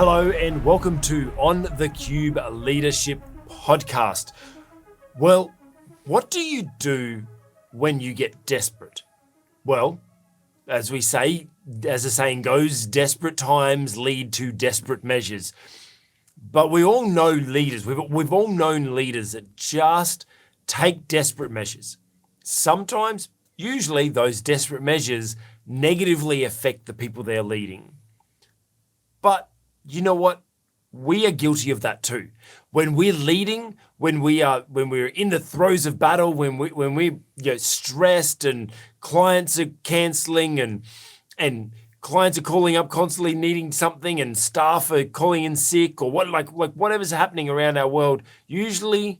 Hello and welcome to On the Cube Leadership Podcast. Well, what do you do when you get desperate? Well, as the saying goes, desperate times lead to desperate measures. But we all know leaders, we've all known leaders that just take desperate measures. Sometimes, usually, those desperate measures negatively affect the people they're leading. But you know what? We are guilty of that too. When we're leading, when we're in the throes of battle, when we're stressed and clients are cancelling and clients are calling up constantly needing something and staff are calling in sick or whatever's happening around our world, usually,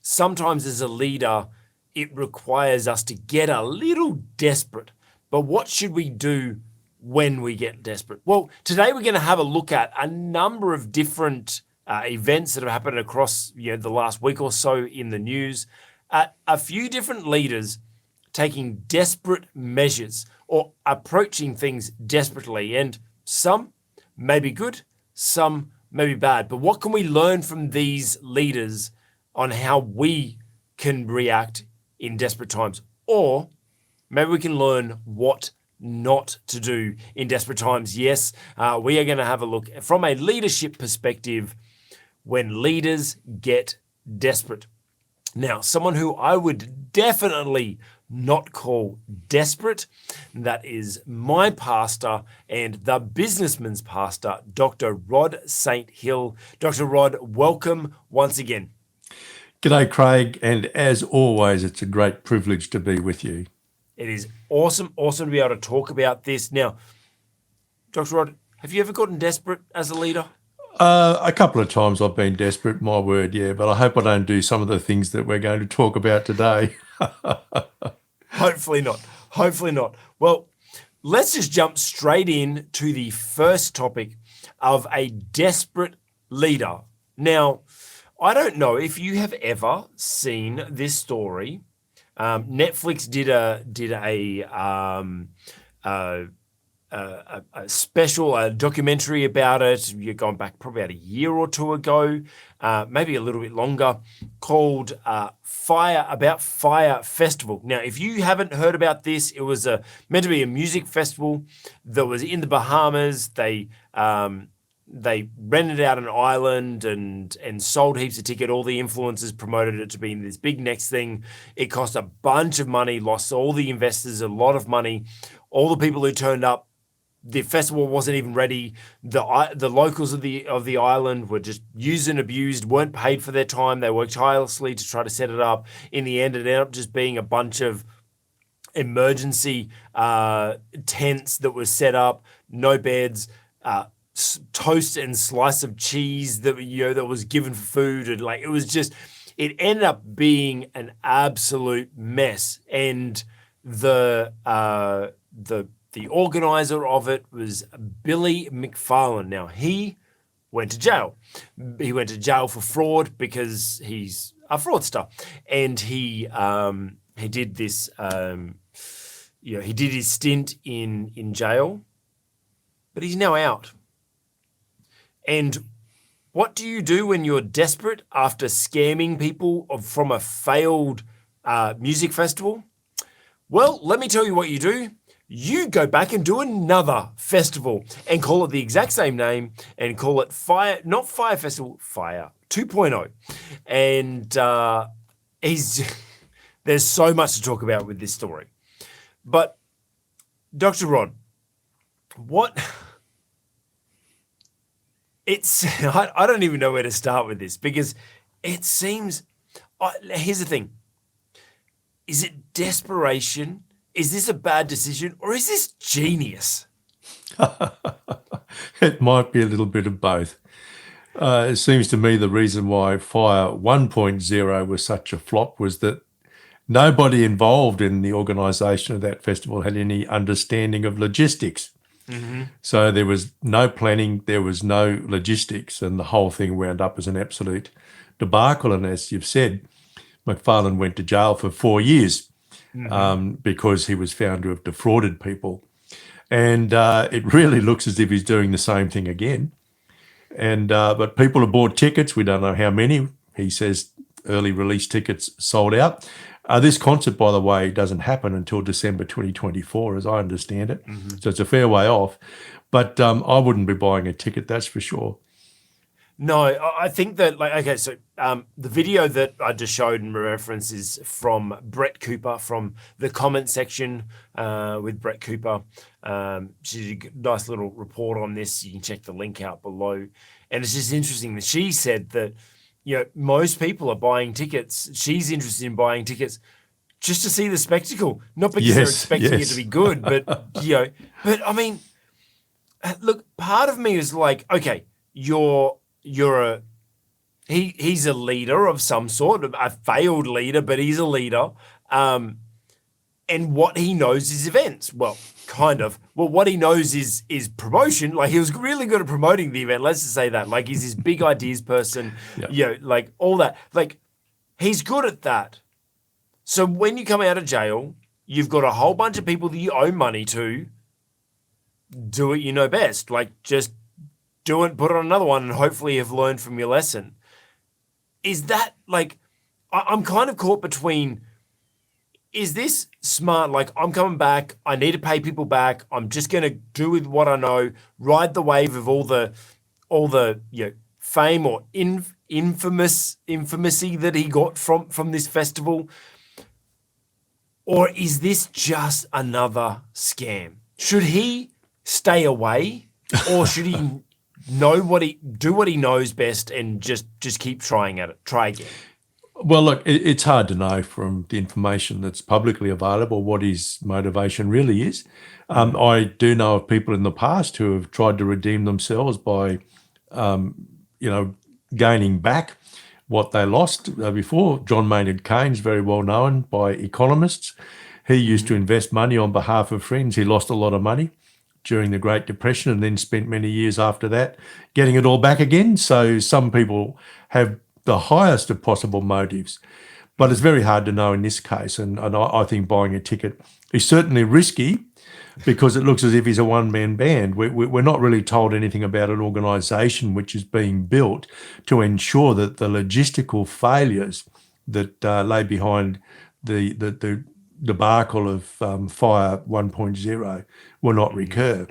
sometimes as a leader, it requires us to get a little desperate. But what should we do when we get desperate? Well, today we're going to have a look at a number of different events that have happened across the last week or so in the news. A few different leaders taking desperate measures or approaching things desperately, and some may be good, some may be bad. But what can we learn from these leaders on how we can react in desperate times? Or maybe we can learn what not to do in desperate times. Yes, we are going to have a look from a leadership perspective when leaders get desperate. Now, someone who I would definitely not call desperate, that is my pastor and the businessman's pastor, Dr. Rod St. Hill. Dr. Rod, welcome once again. G'day, Craig, and as always, it's a great privilege to be with you. It is awesome to be able to talk about this. Now, Dr. Rod, have you ever gotten desperate as a leader? A couple of times I've been desperate, my word, yeah, but I hope I don't do some of the things that we're going to talk about today. Hopefully not. Well, let's just jump straight in to the first topic of a desperate leader. Now, I don't know if you have ever seen this story. Netflix did a special documentary about it. You're going back probably about a year or two ago, maybe a little bit longer, called Fyre Festival. Now, if you haven't heard about this, it was meant to be a music festival that was in the Bahamas. They rented out an island and sold heaps of tickets. All the influencers promoted it to be this big next thing. It cost a bunch of money, lost all the investors a lot of money. All the people who turned up, the festival wasn't even ready. The locals of the island were just used and abused, weren't paid for their time. They worked tirelessly to try to set it up. In the end, it ended up just being a bunch of emergency tents that were set up, no beds, toast and slice of cheese that was given for food, and it ended up being an absolute mess. And the organizer of it was Billy McFarlane. Now, he went to jail. He went to jail for fraud because he's a fraudster, and he did this. He did his stint in jail, but he's now out. And what do you do when you're desperate after scamming people from a failed music festival? Well, let me tell you what you do. You go back and do another festival and call it the exact same name and call it Fyre, not Fyre Festival, Fyre 2.0. And there's so much to talk about with this story. But Dr. Rod, I don't even know where to start with this, because it seems, here's the thing. Is it desperation? Is this a bad decision, or is this genius? It might be a little bit of both. It seems to me the reason why Fyre 1.0 was such a flop was that nobody involved in the organisation of that festival had any understanding of logistics. Mm-hmm. So there was no planning, there was no logistics, and the whole thing wound up as an absolute debacle. And as you've said, McFarlane went to jail for 4 years because he was found to have defrauded people. And it really looks as if he's doing the same thing again. And but people have bought tickets. We don't know how many. He says early release tickets sold out. This concert, by the way, doesn't happen until December 2024, as I understand it. So it's a fair way off. But I wouldn't be buying a ticket, that's for sure. No, I think that, like, okay, so the video that I just showed and reference is from Brett Cooper from the comment section with Brett Cooper. She did a nice little report on this. You can check the link out below. And it's just interesting that she said that, you know, most people are buying tickets. She's interested in buying tickets just to see the spectacle, not because they're expecting it to be good, but, you know, but I mean, look, part of me is like, okay, he's a leader of some sort, a failed leader, but he's a leader. And what he knows is events. Well, kind of. Well, what he knows is promotion. Like, he was really good at promoting the event. Let's just say that. Like, he's this big ideas person, you know, like all that. Like, he's good at that. So when you come out of jail, you've got a whole bunch of people that you owe money to. Do what you know best. Like, just do it, put on another one, and hopefully you've learned from your lesson. Is that, like, I'm kind of caught between, is this smart? Like, I'm coming back, I need to pay people back, I'm just going to do with what I know, ride the wave of all the you know, fame or infamousy that he got from this festival? Or is this just another scam? Should he stay away, or should he do what he knows best and just keep trying at it, try again? Well, look, it's hard to know from the information that's publicly available what his motivation really is. I do know of people in the past who have tried to redeem themselves by, you know, gaining back what they lost before. John Maynard Keynes, very well known by economists. He used to invest money on behalf of friends. He lost a lot of money during the Great Depression and then spent many years after that getting it all back again. So some people have the highest of possible motives, but it's very hard to know in this case. And I think buying a ticket is certainly risky because it looks as if he's a one-man band. We're not really told anything about an organisation which is being built to ensure that the logistical failures that lay behind the debacle of Fyre 1.0 will not recur.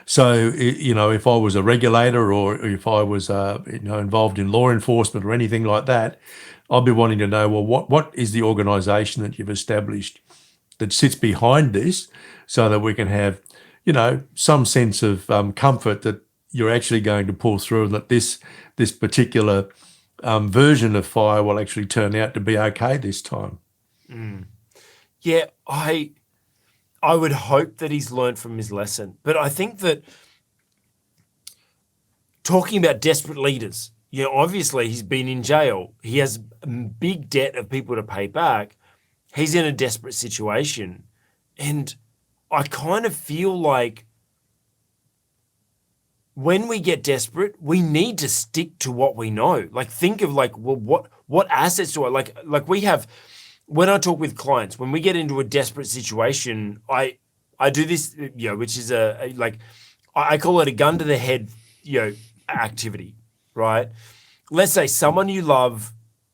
So, you know, if I was a regulator or if I was, you know, involved in law enforcement or anything like that, I'd be wanting to know, well, what is the organisation that you've established that sits behind this, so that we can have, you know, some sense of comfort that you're actually going to pull through, and that this particular version of Fyre will actually turn out to be okay this time. Yeah, I would hope that he's learned from his lesson. But I think that talking about desperate leaders, you know, obviously he's been in jail. He has a big debt of people to pay back. He's in a desperate situation. And I kind of feel like when we get desperate, we need to stick to what we know. Like, think of, like, well, what assets do I, like we have. When I talk with clients, when we get into a desperate situation, I do this, you know, which is I call it a gun to the head, you know, activity, right? Let's say someone you love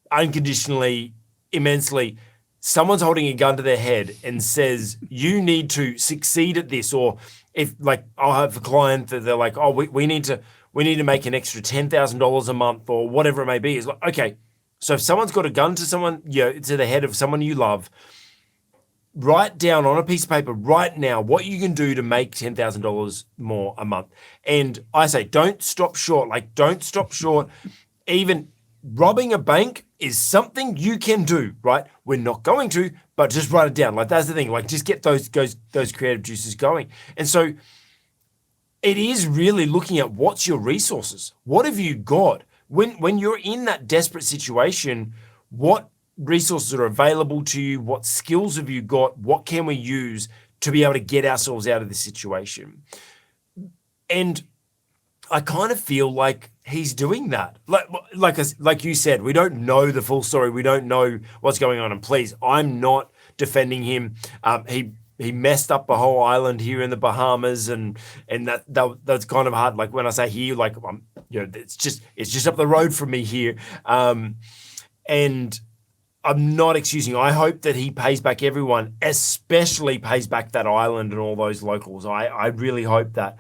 unconditionally, immensely, someone's holding a gun to their head and says, you need to succeed at this. Or if, like, I'll have a client that they're like, oh, we need to make an extra $10,000 a month or whatever it may be. It's like, okay, so if someone's got a gun to someone, you know, to the head of someone you love, write down on a piece of paper right now what you can do to make $10,000 more a month. And I say, don't stop short. Like, don't stop short. Even robbing a bank is something you can do, right? We're not going to, but just write it down. Like, that's the thing. Like, just get those creative juices going. And so it is really looking at what's your resources. What have you got? When you're in that desperate situation, what resources are available to you? What skills have you got? What can we use to be able to get ourselves out of this situation? And I kind of feel like he's doing that. Like you said, we don't know the full story. We don't know what's going on. And please, I'm not defending him. He he messed up the whole island here in the Bahamas, and that's kind of hard. Like when I say here, like it's just up the road from me here, and I'm not excusing. I hope that he pays back everyone, especially pays back that island and all those locals. I really hope that.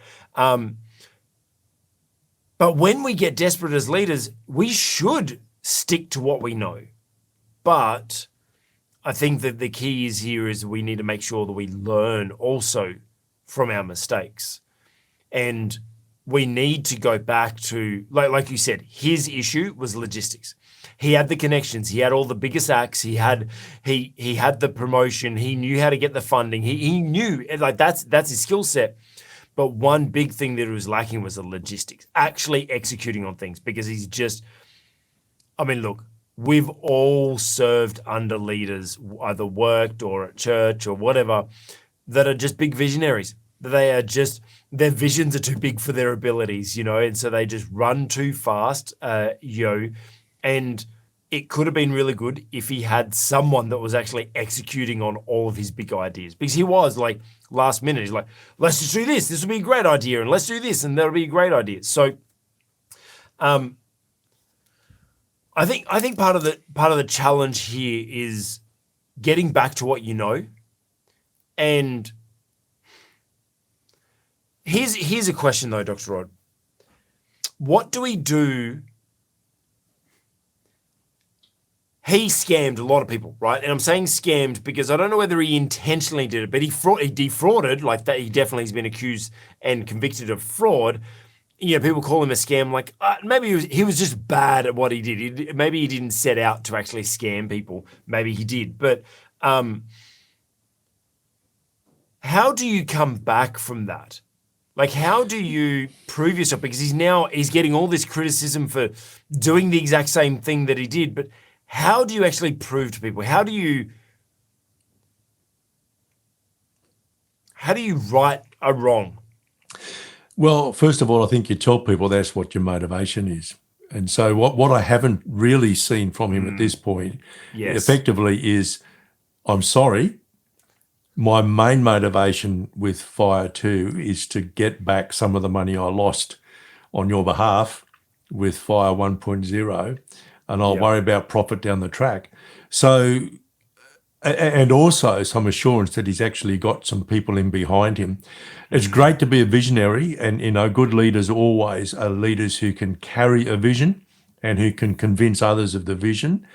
But when we get desperate as leaders, we should stick to what we know. But I think that the key is here is we need to make sure that we learn also from our mistakes. And we need to go back to, like you said, his issue was logistics. He had the connections. He had all the biggest acts. He had the promotion. He knew how to get the funding. He knew, like, that's his skill set. But one big thing that was lacking was the logistics, actually executing on things, because he's just, I mean, look, we've all served under leaders, either worked or at church or whatever, that are just big visionaries. They are just, their visions are too big for their abilities, and so they just run too fast, and it could have been really good if he had someone that was actually executing on all of his big ideas, because he was like last minute, he's like, let's just do this. This will be a great idea, and let's do this, and that'll be a great idea. So, I think part of the challenge here is getting back to what you know. And here's a question though, Dr. Rod. What do we do? He scammed a lot of people, right? And I'm saying scammed because I don't know whether he intentionally did it, but he defrauded, like that. He definitely has been accused and convicted of fraud. People call him a scam. Like maybe he was just bad at what he did. Maybe he didn't set out to actually scam people. Maybe he did. But how do you come back from that? Like, how do you prove yourself? Because he's getting all this criticism for doing the exact same thing that he did. But how do you actually prove to people? How do you right a wrong? Well, first of all, I think you tell people that's what your motivation is. And so what I haven't really seen from him at this point, effectively, is, I'm sorry, my main motivation with Fyre 2 is to get back some of the money I lost on your behalf with Fyre 1.0, and I'll worry about profit down the track. So, and also some assurance that he's actually got some people in behind him. It's great to be a visionary, and good leaders always are leaders who can carry a vision and who can convince others of the vision.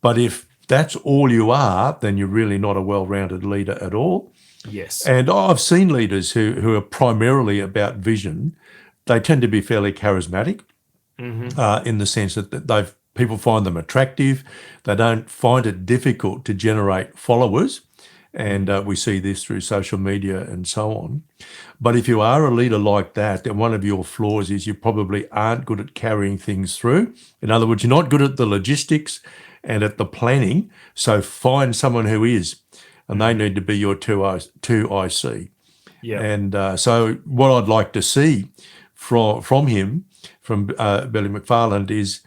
But if that's all you are, then you're really not a well-rounded leader at all. Yes. And I've seen leaders who are primarily about vision. They tend to be fairly charismatic in the sense that people find them attractive. They don't find it difficult to generate followers. And we see this through social media and so on. But if you are a leader like that, then one of your flaws is you probably aren't good at carrying things through. In other words, you're not good at the logistics and at the planning. So find someone who is, and they need to be your 2IC. Yeah. And so what I'd like to see from him, from Billy McFarland, is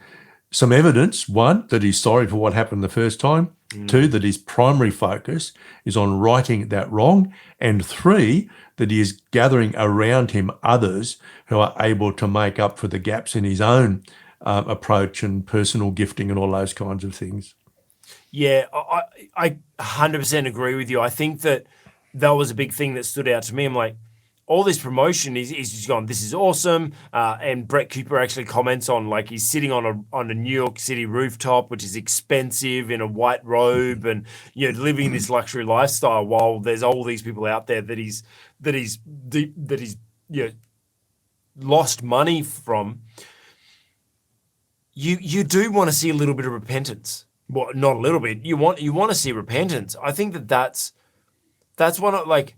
some evidence, one, that he's sorry for what happened the first time, two, that his primary focus is on righting that wrong, and three, that he is gathering around him others who are able to make up for the gaps in his own approach and personal gifting and all those kinds of things. Yeah, I 100% agree with you. I think that was a big thing that stood out to me. I'm like, all this promotion is just gone, this is awesome. And Brett Cooper actually comments on, like, he's sitting on a New York City rooftop, which is expensive, in a white robe, and living this luxury lifestyle, while there's all these people out there that he's lost money from. You do want to see a little bit of repentance. Well, not a little bit. You want to see repentance. I think that's one of, like,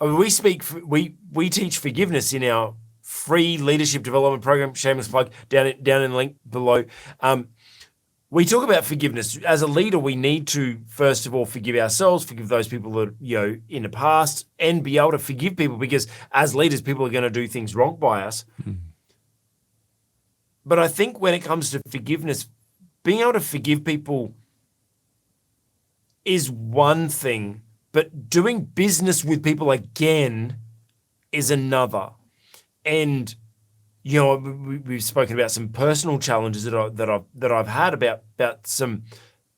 we teach forgiveness in our free leadership development program. Shameless plug, down in the link below. We talk about forgiveness. As a leader, we need to first of all forgive ourselves, forgive those people that in the past, and be able to forgive people, because as leaders, people are going to do things wrong by us. But I think when it comes to forgiveness, being able to forgive people is one thing, But doing business with people again is another. And we've spoken about some personal challenges that I've had about some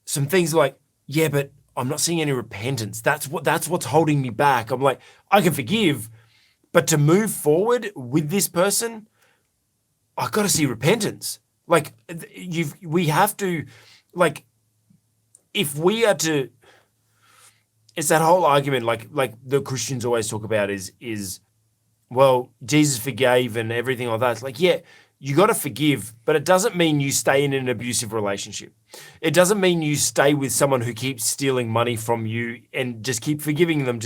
things like, yeah, but I'm not seeing any repentance. That's what's holding me back. I'm like, I can forgive, but to move forward with this person, I've got to see repentance. Like we have to, like, if we are to, it's that whole argument, like the Christians always talk about is, well, Jesus forgave and everything like that. It's like, yeah, you got to forgive, but it doesn't mean you stay in an abusive relationship. It doesn't mean you stay with someone who keeps stealing money from you and just keep forgiving them,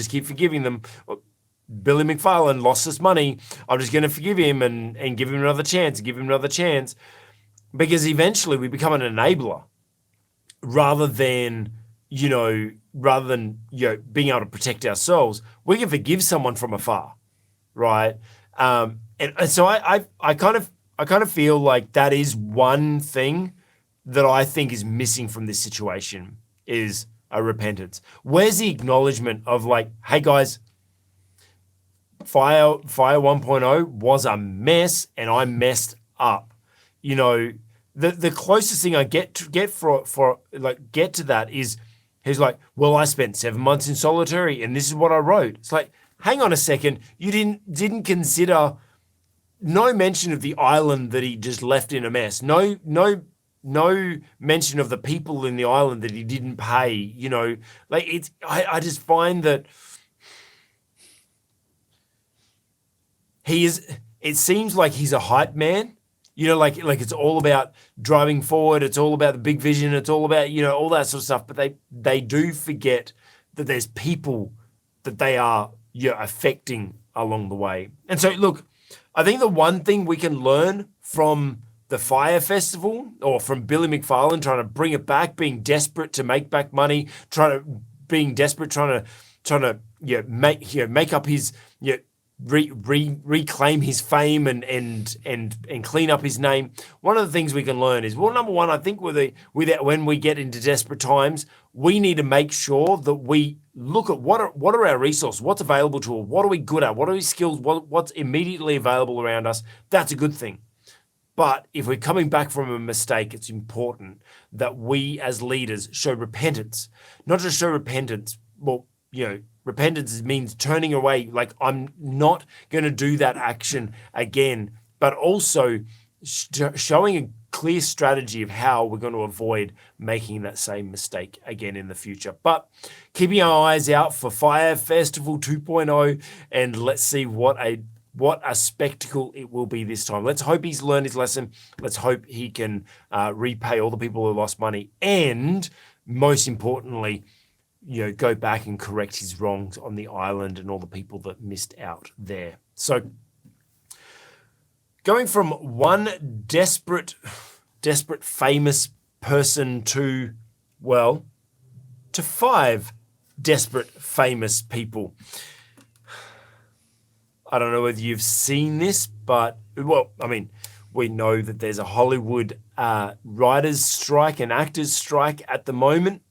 Billy McFarlane lost us money. I'm just going to forgive him and give him another chance, because eventually we become an enabler rather than being able to protect ourselves. We can forgive someone from afar, right? And so I kind of feel like that is one thing that I think is missing from this situation is a repentance. Where's the acknowledgement of like, hey guys, Fyre 1.0 was a mess and I messed up. The closest thing I get to that is he's like, well, I spent 7 months in solitary and this is what I wrote. It's like, hang on a second, you didn't consider no mention of the island that he just left in a mess. No mention of the people in the island that he didn't pay. I just find that it seems like he's a hype man, like it's all about driving forward. It's all about the big vision. It's all about, all that sort of stuff. But they do forget that there's people that they are affecting along the way. And so, look, I think the one thing we can learn from the Fyre Festival or from Billy McFarlane trying to bring it back, being desperate to make back money, trying to make up his, reclaim his fame and clean up his name. One of the things we can learn is, well, number one, I think when we get into desperate times, we need to make sure that we look at what are our resources, what's available to us, what are we good at, what are we skills, what's immediately available around us. That's a good thing. But if we're coming back from a mistake, it's important that we as leaders show repentance. Not just show repentance, well, repentance means turning away, like I'm not going to do that action again, but also showing a clear strategy of how we're going to avoid making that same mistake again in the future. But keeping our eyes out for Fyre Festival 2.0, and let's see what a spectacle it will be this time. Let's hope he's learned his lesson. Let's hope he can repay all the people who lost money, and most importantly, go back and correct his wrongs on the island and all the people that missed out there. So going from one desperate, famous person to 5 desperate, famous people. I don't know whether you've seen this, but, we know that there's a Hollywood writers' strike and actors' strike at the moment.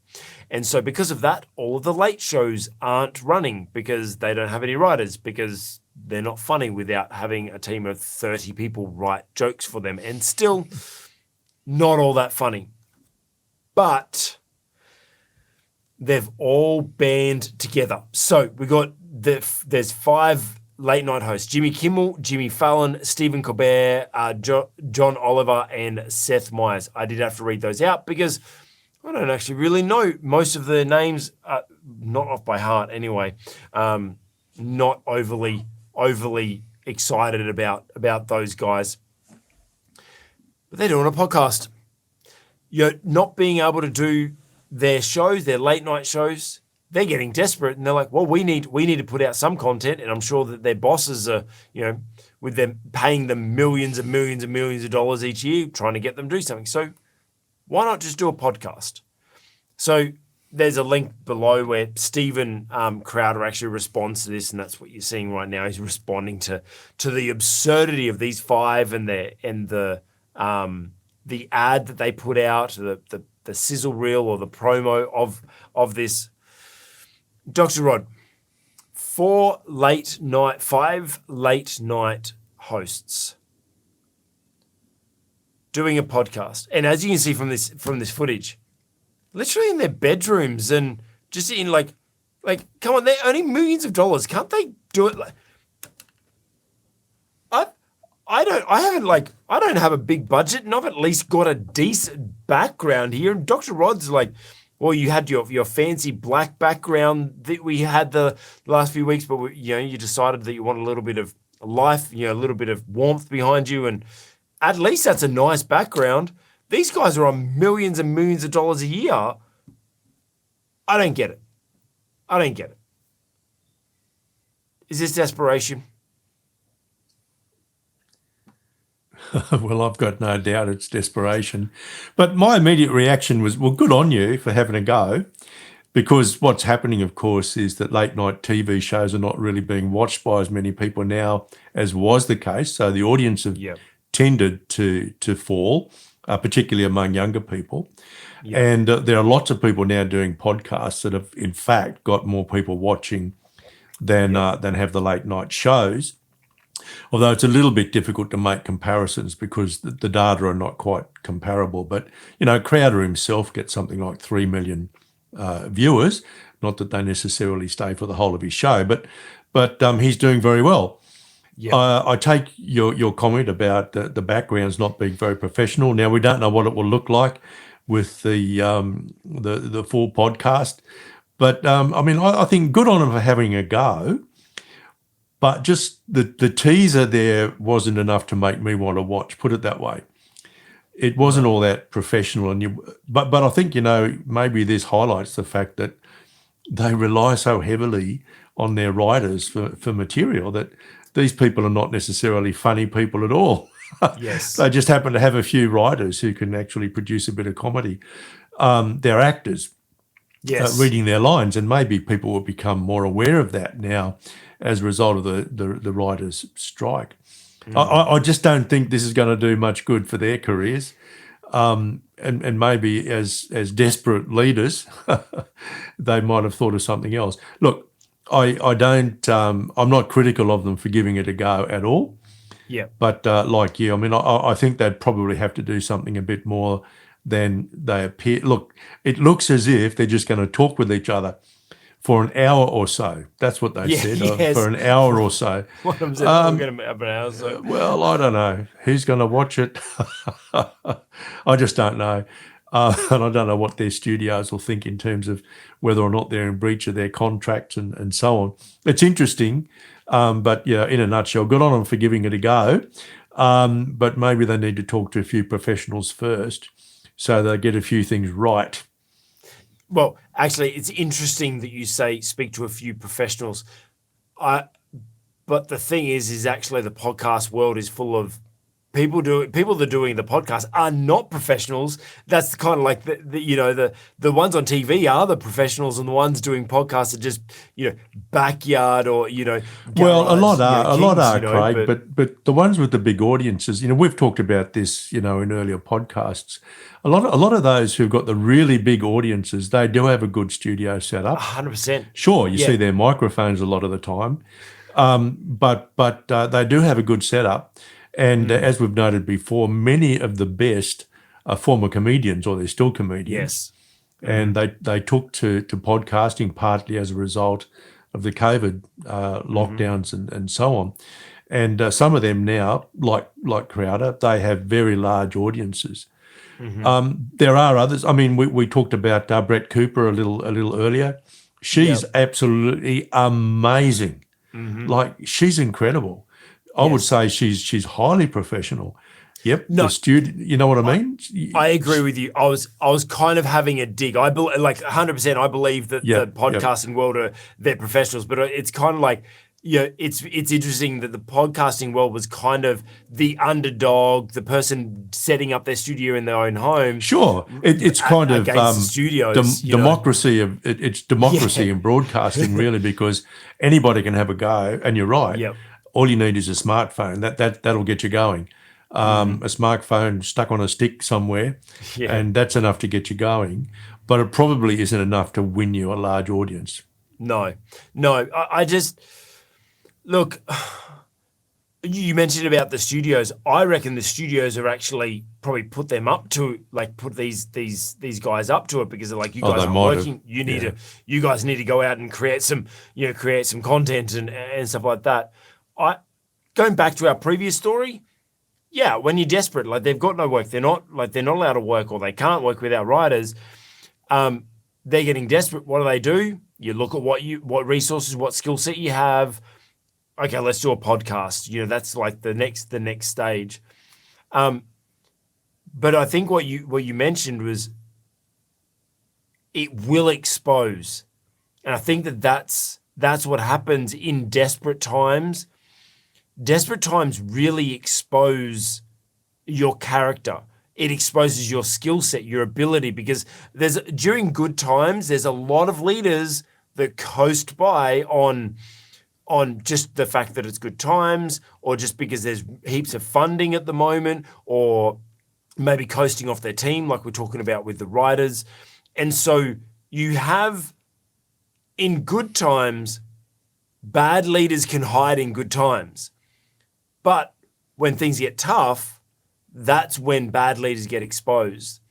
And so because of that, all of the late shows aren't running because they don't have any writers, because they're not funny without having a team of 30 people write jokes for them, and still not all that funny. But they've all band together. So we got there's 5 late night hosts: Jimmy Kimmel, Jimmy Fallon, Stephen Colbert, John Oliver, and Seth Meyers. I did have to read those out because I don't actually really know most of the names, not off by heart anyway. Not overly excited about those guys. But they're doing a podcast. Not being able to do their shows, their late night shows, they're getting desperate, and they're like, well, we need to put out some content, and I'm sure that their bosses are, with them paying them millions and millions and millions of dollars each year, trying to get them to do something. So why not just do a podcast? So there's a link below where Stephen Crowder actually responds to this, and that's what you're seeing right now. He's responding to the absurdity of these 5 and the ad that they put out, the sizzle reel or the promo of this. Dr. Rod, 5 late night hosts doing a podcast, and as you can see from this footage, literally in their bedrooms and just in like come on, they're earning millions of dollars. Can't they do it? I don't have a big budget, and I've at least got a decent background here. And Dr. Rod's like, well, you had your fancy black background that we had the last few weeks, but you decided that you want a little bit of life, a little bit of warmth behind you, and at least that's a nice background. These guys are on millions and millions of dollars a year. I don't get it. Is this desperation? Well, I've got no doubt it's desperation. But my immediate reaction was, well, good on you for having a go, because what's happening, of course, is that late night TV shows are not really being watched by as many people now as was the case. So the audience have tended to fall, particularly among younger people. Yep. And there are lots of people now doing podcasts that have, in fact, got more people watching than have the late night shows. Although it's a little bit difficult to make comparisons because the data are not quite comparable. But, Crowder himself gets something like 3 million viewers. Not that they necessarily stay for the whole of his show, but he's doing very well. Yep. I take your comment about the backgrounds not being very professional. Now, we don't know what it will look like with the full podcast. But, I think good on him for having a go. But just the teaser there wasn't enough to make me want to watch, put it that way. It wasn't all that professional. But I think, maybe this highlights the fact that they rely so heavily on their writers for material that these people are not necessarily funny people at all. Yes. They just happen to have a few writers who can actually produce a bit of comedy. They're actors. Yes. Reading their lines, and maybe people will become more aware of that now as a result of the writers' strike. I just don't think this is going to do much good for their careers, and maybe as desperate leaders, they might have thought of something else. Look, I don't. I'm not critical of them for giving it a go at all. Yeah. But like you, I think they'd probably have to do something a bit more than they appear. Look, it looks as if they're just going to talk with each other for an hour or so. That's what they said, yes. for an hour or so. What was it? We're going to have an hour or so. Well, I don't know. Who's going to watch it? I just don't know. And I don't know what their studios will think in terms of whether or not they're in breach of their contracts and so on. It's interesting, but in a nutshell, good on them for giving it a go. But maybe they need to talk to a few professionals first so they get a few things right. Well, actually, it's interesting that you say speak to a few professionals. But the thing is actually the podcast world is full of people that are doing the podcast are not professionals. That's kind of like the ones on TV are the professionals, and the ones doing podcasts are just backyard or Well, a lot are, kings, Craig, but the ones with the big audiences, we've talked about this, in earlier podcasts. A lot of those who've got the really big audiences, they do have a good studio set up. 100%. Sure, you see their microphones a lot of the time, but they do have a good setup. And as we've noted before, many of the best are former comedians, or they're still comedians. Yes. And they took to podcasting partly as a result of the COVID lockdowns and so on. And some of them now, like Crowder, they have very large audiences. There are others. We talked about Brett Cooper a little earlier. She's absolutely amazing. Like, she's incredible. I would say she's highly professional. Yep. No, the studio. You know what I mean? I agree with you. I was kind of having a dig. I believe, 100%. I believe that the podcasting world they're professionals, but it's kind of like, it's interesting that the podcasting world was kind of the underdog, the person setting up their studio in their own home. Sure, it's kind of against the studios, democracy of it's democracy in broadcasting, really, because anybody can have a go. And you're right. Yep. All you need is a smartphone. That'll get you going. A smartphone stuck on a stick somewhere, and that's enough to get you going. But it probably isn't enough to win you a large audience. No. I just look. You mentioned about the studios. I reckon the studios are actually probably put them up to put these guys up to it because they're like, you guys they aren't might have. working. You guys need to go out and create some content and stuff like that. Going back to our previous story, yeah, when you're desperate, like they've got no work, they're not allowed to work or they can't work without writers. They're getting desperate. What do? You look at what resources, what skill set you have. Okay, let's do a podcast. That's like the next stage. But I think what you mentioned was it will expose, and I think that's what happens in desperate times. Desperate times really expose your character. It exposes your skill set, your ability, because during good times, there's a lot of leaders that coast by on just the fact that it's good times, or just because there's heaps of funding at the moment, or maybe coasting off their team, like we're talking about with the writers. And so you have, in good times, bad leaders can hide in good times. But when things get tough, that's when bad leaders get exposed.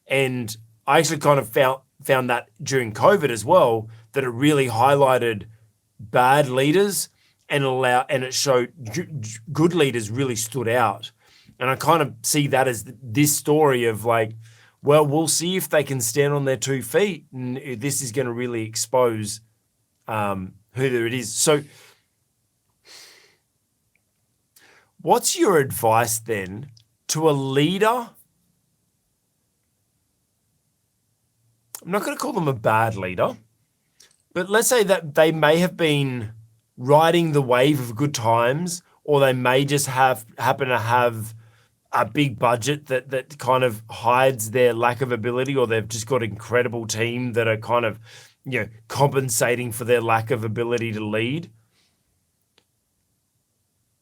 And I actually kind of found that during COVID as well, that it really highlighted bad leaders and it showed good leaders really stood out. And I kind of see that as this story of like, well, we'll see if they can stand on their 2 feet, and this is going to really expose who it is. So what's your advice then to a leader? I'm not going to call them a bad leader, but let's say that they may have been riding the wave of good times, or they may just happen to have a big budget that kind of hides their lack of ability, or they've just got an incredible team that are kind of, compensating for their lack of ability to lead.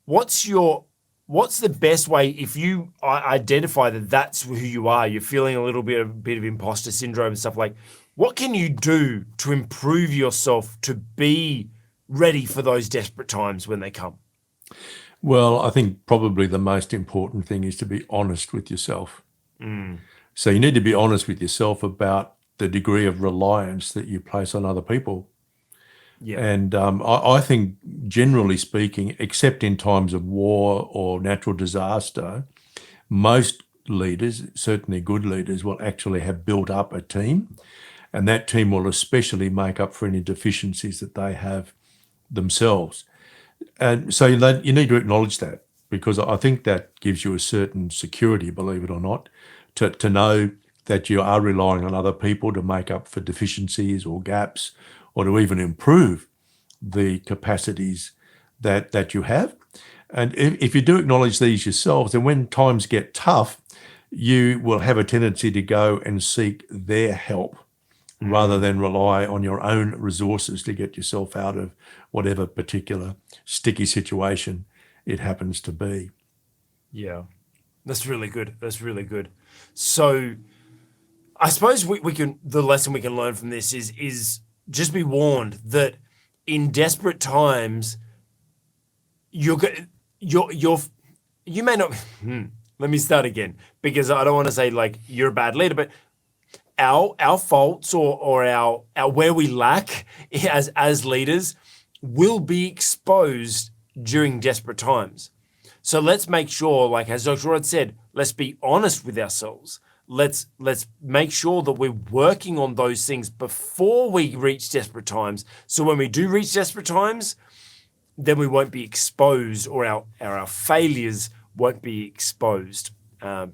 What's the best way if you identify that that's who you are? You're feeling a bit of imposter syndrome and stuff like. What can you do to improve yourself to be ready for those desperate times when they come? Well, I think probably the most important thing is to be honest with yourself. So you need to be honest with yourself about the degree of reliance that you place on other people. Yeah. And I think, generally speaking, except in times of war or natural disaster, most leaders, certainly good leaders, will actually have built up a team, and that team will especially make up for any deficiencies that they have themselves. And so you need to acknowledge that, because I think that gives you a certain security, believe it or not, to know that you are relying on other people to make up for deficiencies or gaps, or to even improve the capacities that you have. And if you do acknowledge these yourselves, then when times get tough, you will have a tendency to go and seek their help rather than rely on your own resources to get yourself out of whatever particular sticky situation it happens to be. Yeah, that's really good. That's really good. So I suppose the lesson we can learn from this is just be warned that in desperate times, you may not. Let me start again, because I don't want to say like you're a bad leader, but our faults or our where we lack as leaders will be exposed during desperate times. So let's make sure, like as Dr. Rod said, let's be honest with ourselves. Let's make sure that we're working on those things before we reach desperate times. So when we do reach desperate times, then we won't be exposed, or our failures won't be exposed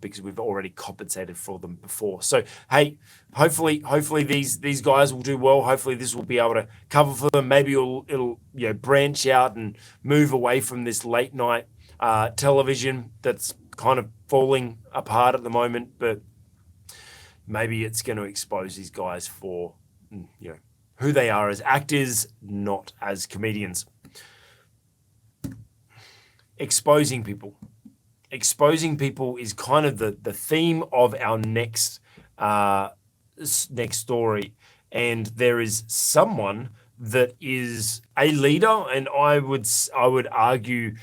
because we've already compensated for them before. So hey, hopefully these guys will do well. Hopefully this will be able to cover for them. Maybe it'll branch out and move away from this late night television that's kind of falling apart at the moment, but maybe it's going to expose these guys for who they are as actors, not as comedians. Exposing people is kind of the theme of our next story, and there is someone that is a leader, and I would argue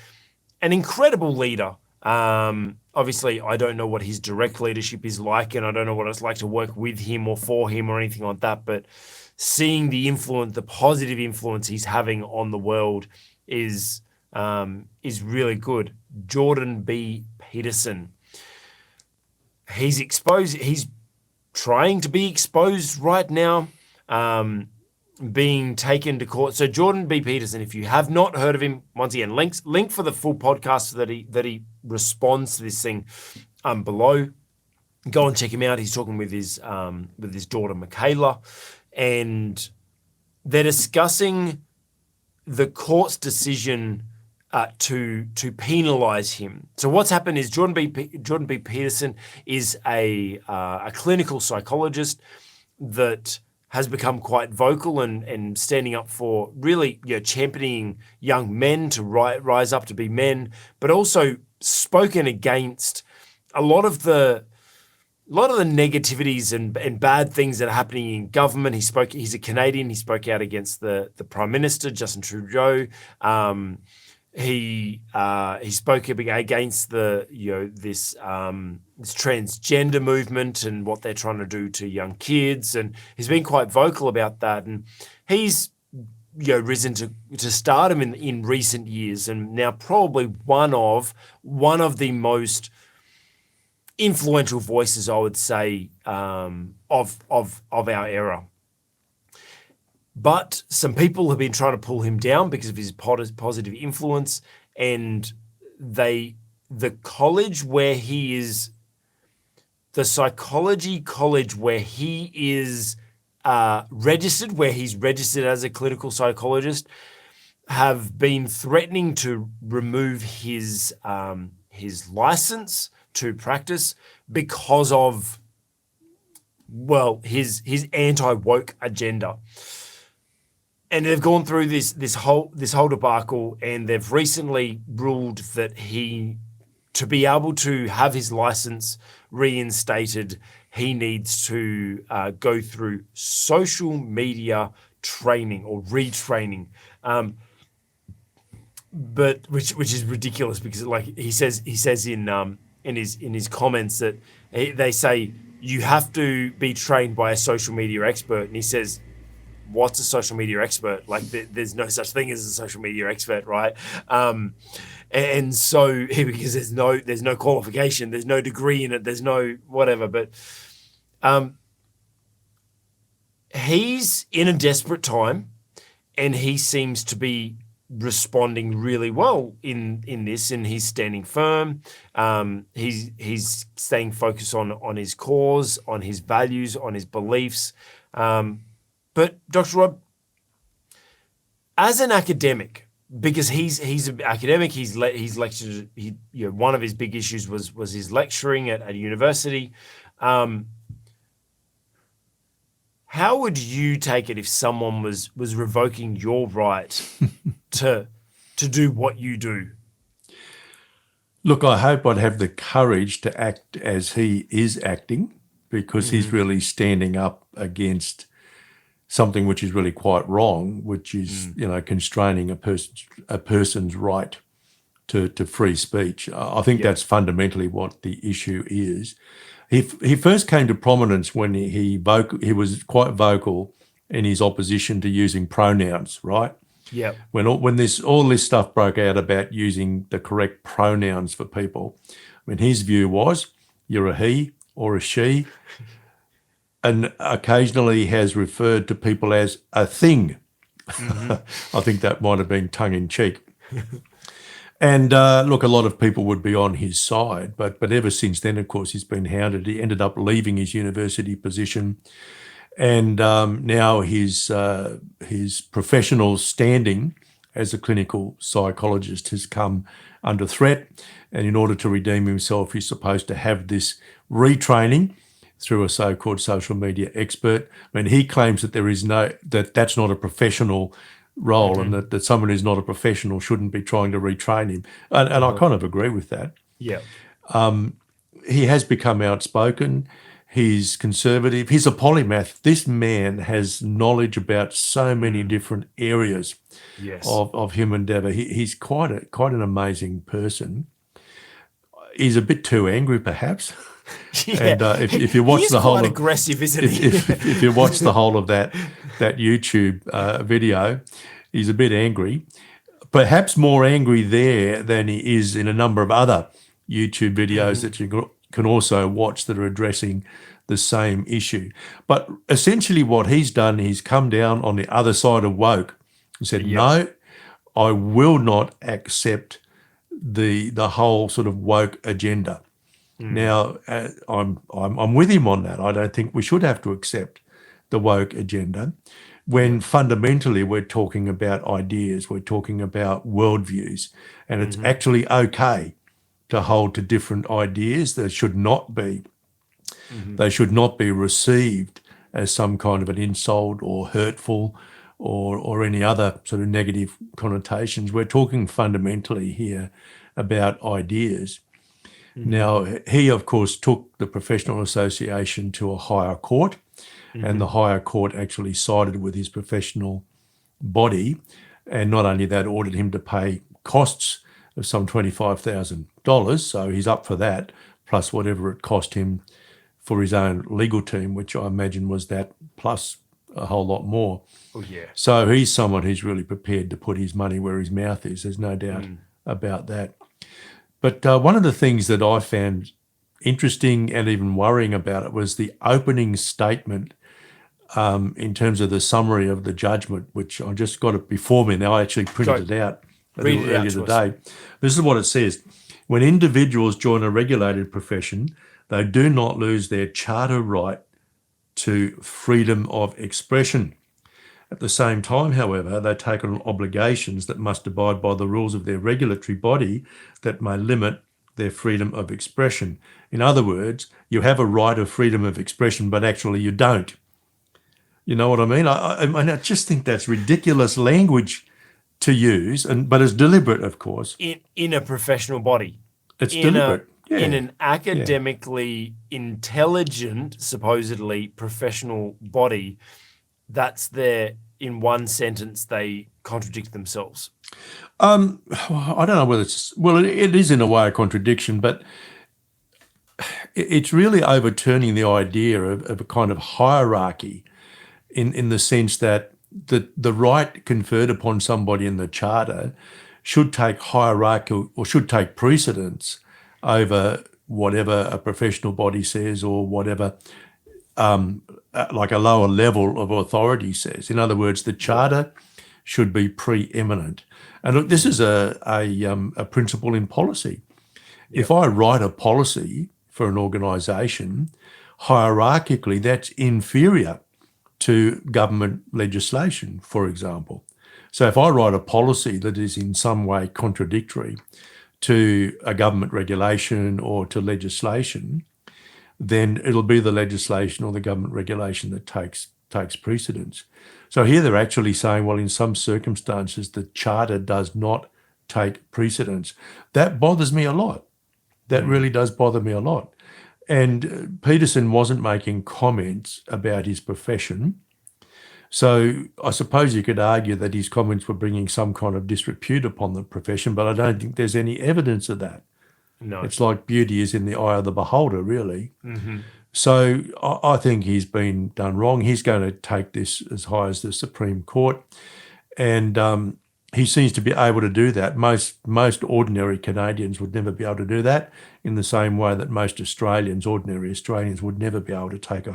an incredible leader. Obviously, I don't know what his direct leadership is like, and I don't know what it's like to work with him or for him or anything like that. But seeing the influence, the positive influence he's having on the world is really good. Jordan B. Peterson. He's exposed. He's trying to be exposed right now, being taken to court. So Jordan B. Peterson, if you have not heard of him, once again, link for the full podcast that he responds to this thing below. Go and check him out. He's talking with his daughter Michaela, and they're discussing the court's decision to penalise him. So what's happened is Jordan B. Peterson is a clinical psychologist that has become quite vocal and standing up for really championing young men to rise up to be men, but also spoken against a lot of the negativities and bad things that are happening in government. He's a Canadian. He spoke out against the Prime Minister, Justin Trudeau. He spoke against this transgender movement and what they're trying to do to young kids, and he's been quite vocal about that. And he's risen to stardom in recent years, and now probably one of the most influential voices, I would say, of our era. But some people have been trying to pull him down because of his positive influence, and the college where he is, the psychology college where he is registered, where he's registered as a clinical psychologist, have been threatening to remove his license to practice because of, well, his anti-woke agenda. And they've gone through this whole debacle, and they've recently ruled that to be able to have his license reinstated, he needs to go through social media training or retraining, but which is ridiculous because, like he says in his comments that they say you have to be trained by a social media expert, and he says, what's a social media expert? Like, there's no such thing as a social media expert, right? And so because there's no qualification, there's no degree in it, there's no whatever. But he's in a desperate time, and he seems to be responding really well in this, and he's standing firm. He's staying focused on his cause, on his values, on his beliefs. But Dr. Rob, as an academic, because he's an academic, he's lectured. One of his big issues was his lecturing at a university. How would you take it if someone was revoking your right to do what you do? Look, I hope I'd have the courage to act as he is acting, because he's really standing up against something which is really quite wrong, which is constraining a person's right to free speech. I think that's fundamentally what the issue is. He first came to prominence when he was quite vocal in his opposition to using pronouns, right? Yeah. When all this stuff broke out about using the correct pronouns for people, I mean, his view was you're a he or a she, and occasionally has referred to people as a thing. I think that might have been tongue-in-cheek. And look, a lot of people would be on his side, but ever since then, of course, he's been hounded. He ended up leaving his university position, and now his professional standing as a clinical psychologist has come under threat. And in order to redeem himself, he's supposed to have this retraining through a so-called social media expert. I mean, he claims that that's not a professional role, and that someone who's not a professional shouldn't be trying to retrain him. And I kind of agree with that. Yeah. He has become outspoken. He's conservative. He's a polymath. This man has knowledge about so many different areas Yes. of human endeavour. He's quite an amazing person. He's a bit too angry, perhaps. Yeah. And if you watch He's the whole quite of, aggressive, isn't he? if you watch the whole of that YouTube video, he's a bit angry. Perhaps more angry there than he is in a number of other YouTube videos that you can also watch that are addressing the same issue. But essentially what he's done, he's come down on the other side of woke and said, no, I will not accept the whole sort of woke agenda. Now, I'm with him on that. I don't think we should have to accept the woke agenda when fundamentally we're talking about ideas, we're talking about worldviews, and it's actually okay to hold to different ideas. They should not be received as some kind of an insult or hurtful or any other sort of negative connotations. We're talking fundamentally here about ideas. Now, he, of course, took the professional association to a higher court, and the higher court actually sided with his professional body, and not only that, ordered him to pay costs of some $25,000. So he's up for that, plus whatever it cost him for his own legal team, which I imagine was that, plus a whole lot more. Oh, yeah. So he's someone who's really prepared to put his money where his mouth is. There's no doubt about that. But one of the things that I found interesting and even worrying about it was the opening statement in terms of the summary of the judgment, which I just got it before me. Now I actually printed it out earlier today. This is what it says. When individuals join a regulated profession, they do not lose their charter right to freedom of expression. At the same time, however, they take on obligations that must abide by the rules of their regulatory body that may limit their freedom of expression. In other words, you have a right of freedom of expression, but actually you don't. You know what I mean? I just think that's ridiculous language to use, but it's deliberate, of course. In a professional body. It's deliberate. In an academically intelligent, supposedly professional body, that's in one sentence, they contradict themselves. I don't know whether it is in a way a contradiction, but it's really overturning the idea of a kind of hierarchy in the sense that the right conferred upon somebody in the charter should take hierarchy or should take precedence over whatever a professional body says or whatever like a lower level of authority says. In other words, the charter should be preeminent. And look, this is a principle in policy. Yep. If I write a policy for an organisation, hierarchically that's inferior to government legislation, for example. So if I write a policy that is in some way contradictory to a government regulation or to legislation, then it'll be the legislation or the government regulation that takes precedence. So here they're actually saying, well, in some circumstances, the charter does not take precedence. That bothers me a lot. That really does bother me a lot. And Peterson wasn't making comments about his profession. So I suppose you could argue that his comments were bringing some kind of disrepute upon the profession, but I don't think there's any evidence of that. No. It's like beauty is in the eye of the beholder, really. Mm-hmm. So I think he's been done wrong. He's going to take this as high as the Supreme Court, and he seems to be able to do that. Most ordinary Canadians would never be able to do that, in the same way that most ordinary Australians, would never be able to take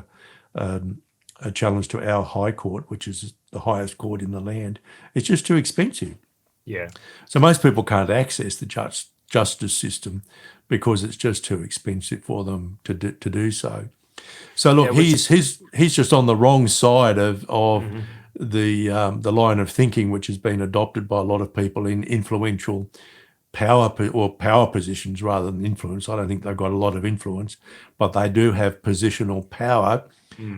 a challenge to our High Court, which is the highest court in the land. It's just too expensive. Yeah. So most people can't access the justice system because it's just too expensive for them to do so. So look, he's just on the wrong side of the line of thinking which has been adopted by a lot of people in influential power positions rather than influence. I don't think they've got a lot of influence, but they do have positional power,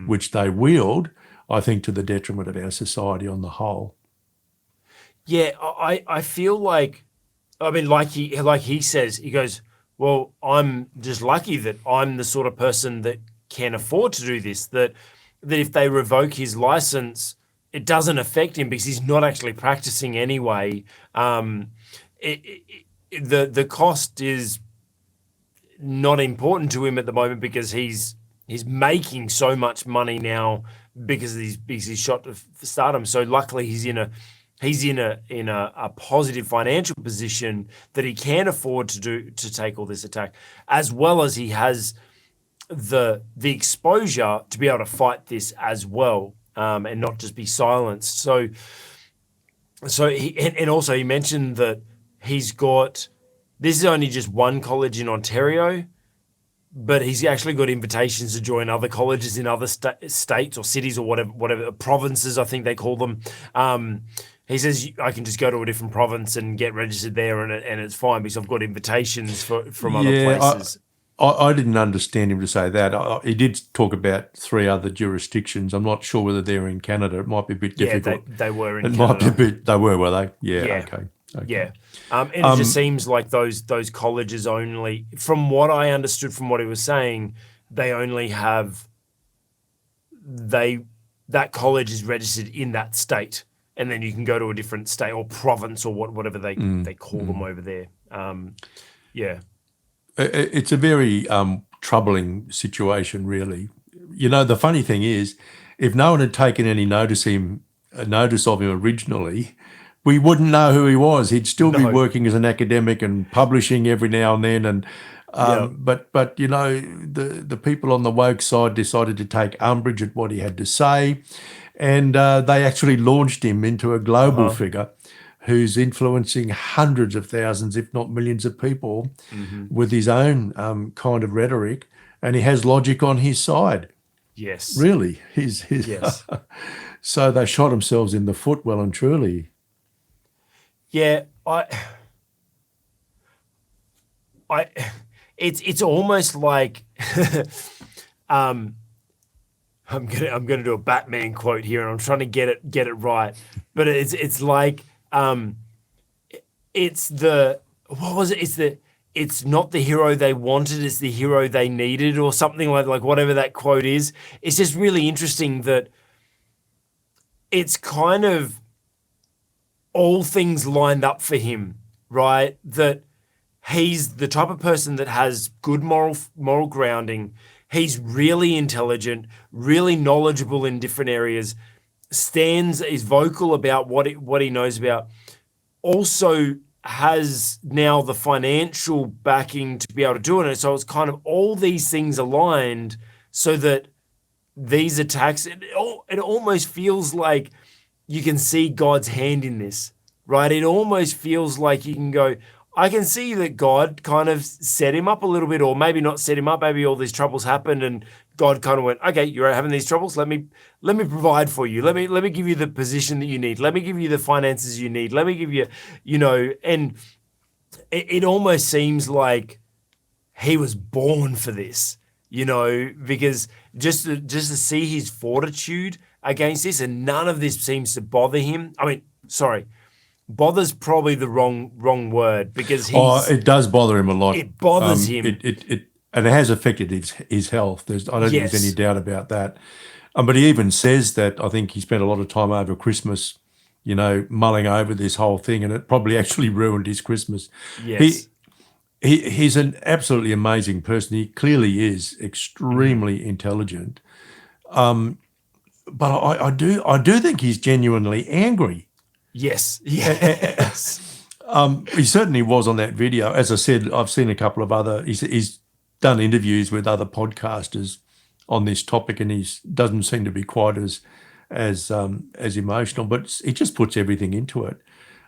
which they wield, I think, to the detriment of our society on the whole. Yeah, I feel like, I mean, like he says, he goes, well, I'm just lucky that I'm the sort of person that can afford to do this, that if they revoke his license, it doesn't affect him because he's not actually practicing anyway. The cost is not important to him at the moment because he's making so much money now because he's shot to stardom. So luckily he's in a positive financial position that he can afford to take all this attack, as well as he has the exposure to be able to fight this as well, and not just be silenced. So he also he mentioned that he's got, this is only just one college in Ontario, but he's actually got invitations to join other colleges in other states or cities or whatever provinces, I think they call them. He says I can just go to a different province and get registered there, and it's fine because I've got invitations from other places. I didn't understand him to say that. He did talk about 3 other jurisdictions. I'm not sure whether they're in Canada. It might be a bit difficult. Yeah, they were in Canada. Canada. Might be a bit. They were they? Yeah. Okay. Yeah. And it just seems like those colleges only, from what I understood from what he was saying, they only have that college is registered in that state, and then you can go to a different state or province or whatever they call them over there. Yeah. It's a very troubling situation, really. You know, the funny thing is, if no one had taken any notice of him originally, we wouldn't know who he was. He'd still be working as an academic and publishing every now and then. And but you know, the people on the woke side decided to take umbrage at what he had to say, and they actually launched him into a global figure who's influencing hundreds of thousands, if not millions of people with his own kind of rhetoric, and he has logic on his side. Yes. Really. Yes. So they shot themselves in the foot well and truly. Yeah, it's almost like I'm gonna do a Batman quote here, and I'm trying to get it right, but it's like it's the, what was it? It's not the hero they wanted, it's the hero they needed, or something like whatever that quote is. It's just really interesting that it's kind of all things lined up for him, right? That he's the type of person that has good moral grounding. He's really intelligent, really knowledgeable in different areas, is vocal about what he knows about, also has now the financial backing to be able to do it. And so it's kind of all these things aligned so that these attacks, it almost feels like you can see God's hand in this, right? It almost feels like you can go, I can see that God kind of set him up a little bit, or maybe not set him up. Maybe all these troubles happened and God kind of went, okay, you're having these troubles. Let me provide for you. Let me give you the position that you need. Let me give you the finances you need. Let me give you, and it almost seems like he was born for this, because just to see his fortitude against this, and none of this seems to bother him. I mean, sorry. Bother's probably the wrong word, because it does bother him a lot. It bothers him. And it has affected his health. I don't think there's any doubt about that. But he even says that I think he spent a lot of time over Christmas, mulling over this whole thing, and it probably actually ruined his Christmas. Yes. He's an absolutely amazing person. He clearly is extremely intelligent. But I do think he's genuinely angry. Yes. He certainly was on that video. As I said, I've seen a couple of other. He's done interviews with other podcasters on this topic, and he doesn't seem to be quite as emotional. But he just puts everything into it.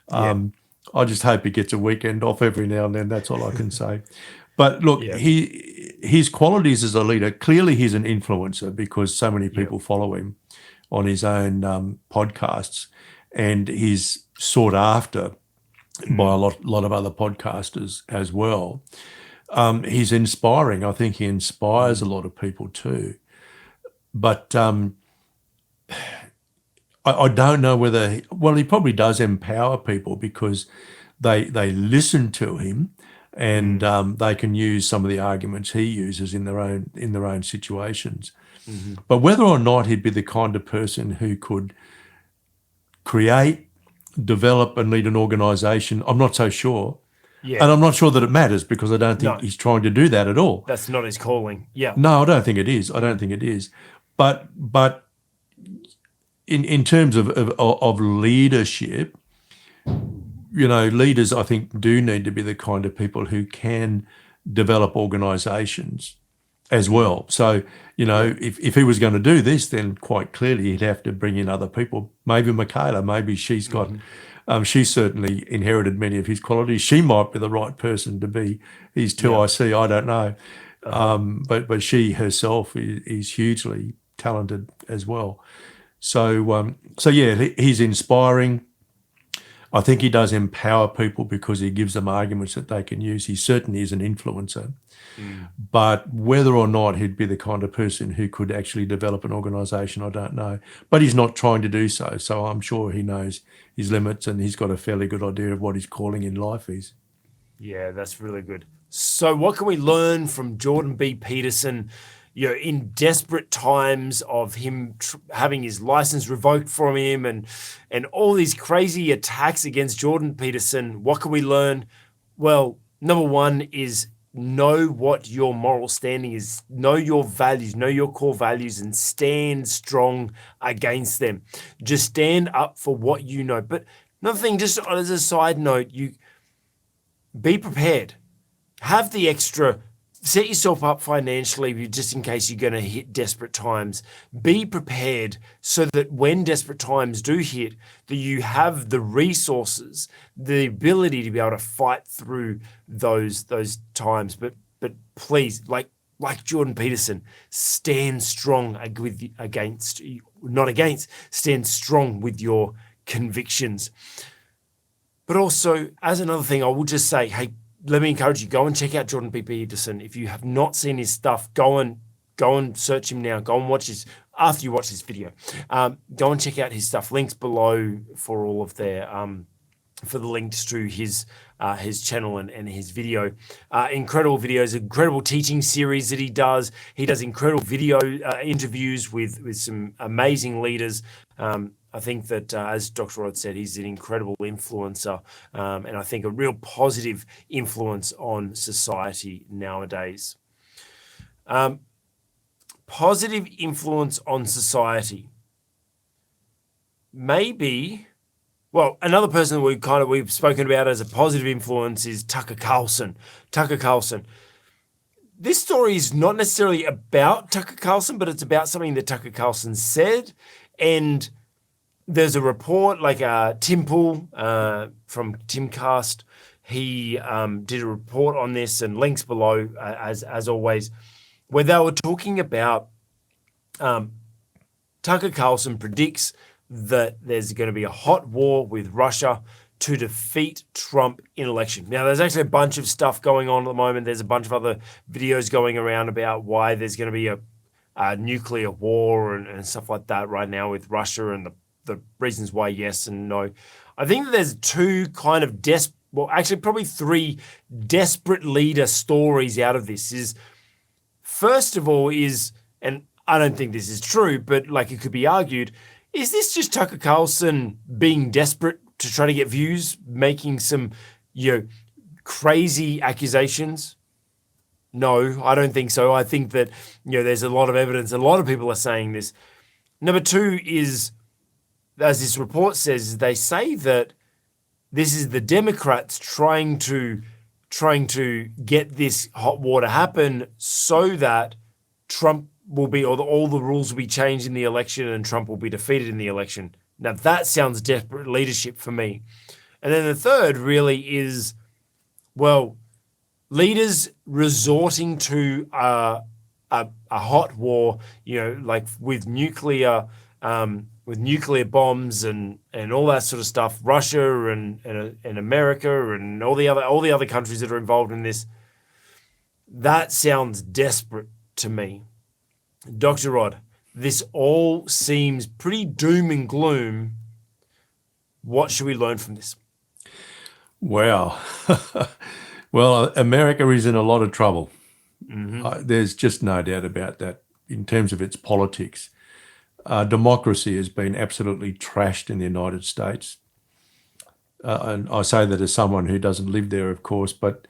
I just hope he gets a weekend off every now and then. That's all I can say. But look, his qualities as a leader, clearly he's an influencer because so many people follow him on his own podcasts. And he's sought after by a lot of other podcasters as well. He's inspiring. I think he inspires a lot of people too. But I don't know whether he probably does empower people because they listen to him and they can use some of the arguments he uses in their own situations. But whether or not he'd be the kind of person who could create, develop, and lead an organisation, I'm not so sure. Yeah. And I'm not sure that it matters, because I don't think he's trying to do that at all. That's not his calling. Yeah. No, I don't think it is. I don't think it is. But in terms of leadership, leaders, I think, do need to be the kind of people who can develop organisations as well. So, if he was going to do this, then quite clearly he'd have to bring in other people. Maybe Michaela, maybe she's got, she's certainly inherited many of his qualities. She might be the right person to be his 2IC, I don't know. But she herself is hugely talented as well. So yeah, he's inspiring. I think he does empower people because he gives them arguments that they can use. He certainly is an influencer. But whether or not he'd be the kind of person who could actually develop an organisation, I don't know. But he's not trying to do so. So I'm sure he knows his limits, and he's got a fairly good idea of what his calling in life is. Yeah, that's really good. So what can we learn from Jordan B. Peterson, in desperate times of him having his license revoked from him and all these crazy attacks against Jordan Peterson? What can we learn? Well, number one is know what your moral standing is. Know your values, know your core values, and stand strong against them. Just stand up for what you know. But another thing, just as a side note, you be prepared. Have the extra, set yourself up financially just in case you're going to hit desperate times. Be prepared so that when desperate times do hit, that you have the resources, the ability to be able to fight through those times. But please, like Jordan Peterson, stand strong stand strong with your convictions. But also, as another thing, I will just say, hey, let me encourage you, go and check out Jordan B. Peterson. If you have not seen his stuff, go and search him now. Go and watch his, after you watch this video. Go and check out his stuff. Links below for all of their, for the links to his channel and his video. Incredible videos, incredible teaching series that he does. He does incredible video interviews with some amazing leaders. I think that, as Dr. Rod said, he's an incredible influencer, and I think a real positive influence on society nowadays. Positive influence on society. Maybe, well, another person that we've spoken about as a positive influence is Tucker Carlson. Tucker Carlson. This story is not necessarily about Tucker Carlson, but it's about something that Tucker Carlson said, and there's a report, like Tim Pool from Timcast. He did a report on this, and links below, as always, where they were talking about Tucker Carlson predicts that there's going to be a hot war with Russia to defeat Trump in election. Now, there's actually a bunch of stuff going on at the moment. There's a bunch of other videos going around about why there's going to be a nuclear war and stuff like that right now with Russia, and the reasons why yes and no. I think that there's two kind of probably three desperate leader stories out of this. Is first of all is, and I don't think this is true, but like it could be argued, is this just Tucker Carlson being desperate to try to get views, making some, crazy accusations? No, I don't think so. I think that, there's a lot of evidence. A lot of people are saying this. Number two is, as this report says, they say that this is the Democrats trying to get this hot war to happen so that Trump will be, or all the rules will be changed in the election and Trump will be defeated in the election. Now that sounds desperate leadership for me. And then the third really is, well, leaders resorting to a hot war, like with nuclear bombs and all that sort of stuff, Russia and America and all the other countries that are involved in this. That sounds desperate to me. Dr. Rod, this all seems pretty doom and gloom. What should we learn from this? Wow. Well, America is in a lot of trouble. There's just no doubt about that in terms of its politics. Democracy has been absolutely trashed in the United States. And I say that as someone who doesn't live there, of course, but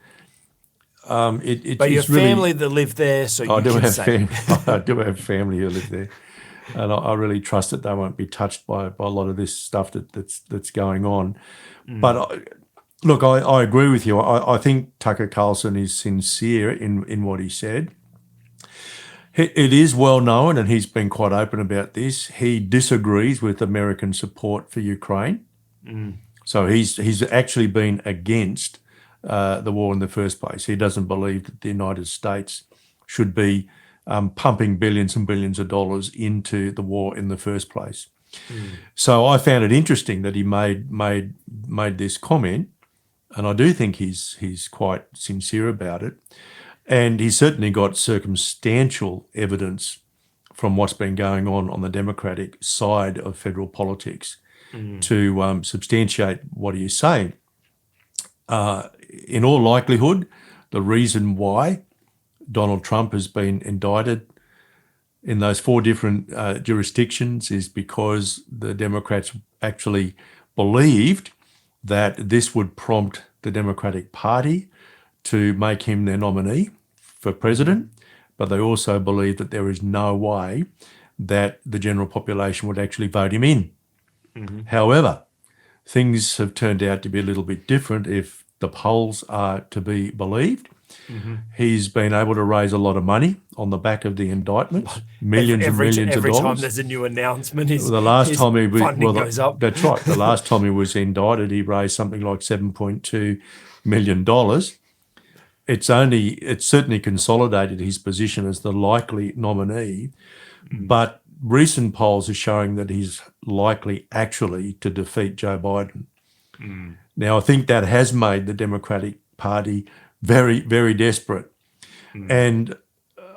But your it's really, family that live there, so you can say. I do have family who live there, and I really trust that they won't be touched by a lot of this stuff that's going on. But look, I agree with you. I think Tucker Carlson is sincere in what he said. It is well known, and he's been quite open about this. He disagrees with American support for Ukraine. So he's actually been against the war in the first place. He doesn't believe that the United States should be pumping billions and billions of dollars into the war in the first place. So I found it interesting that he made this comment, and I do think he's quite sincere about it. And he's certainly got circumstantial evidence from what's been going on the Democratic side of federal politics to substantiate what he is saying. In all likelihood, the reason why Donald Trump has been indicted in those 4 different jurisdictions is because the Democrats actually believed that this would prompt the Democratic Party to make him their nominee for president, but they also believe that there is no way that the general population would actually vote him in. However, things have turned out to be a little bit different if the polls are to be believed. He's been able to raise a lot of money on the back of the indictment, millions and millions of dollars. Every time there's a new announcement, his funding goes up. That's right. The last time he was indicted, he raised something like $7.2 million. It's certainly consolidated his position as the likely nominee, but recent polls are showing that he's likely actually to defeat Joe Biden. Now, I think that has made the Democratic Party very, very desperate. And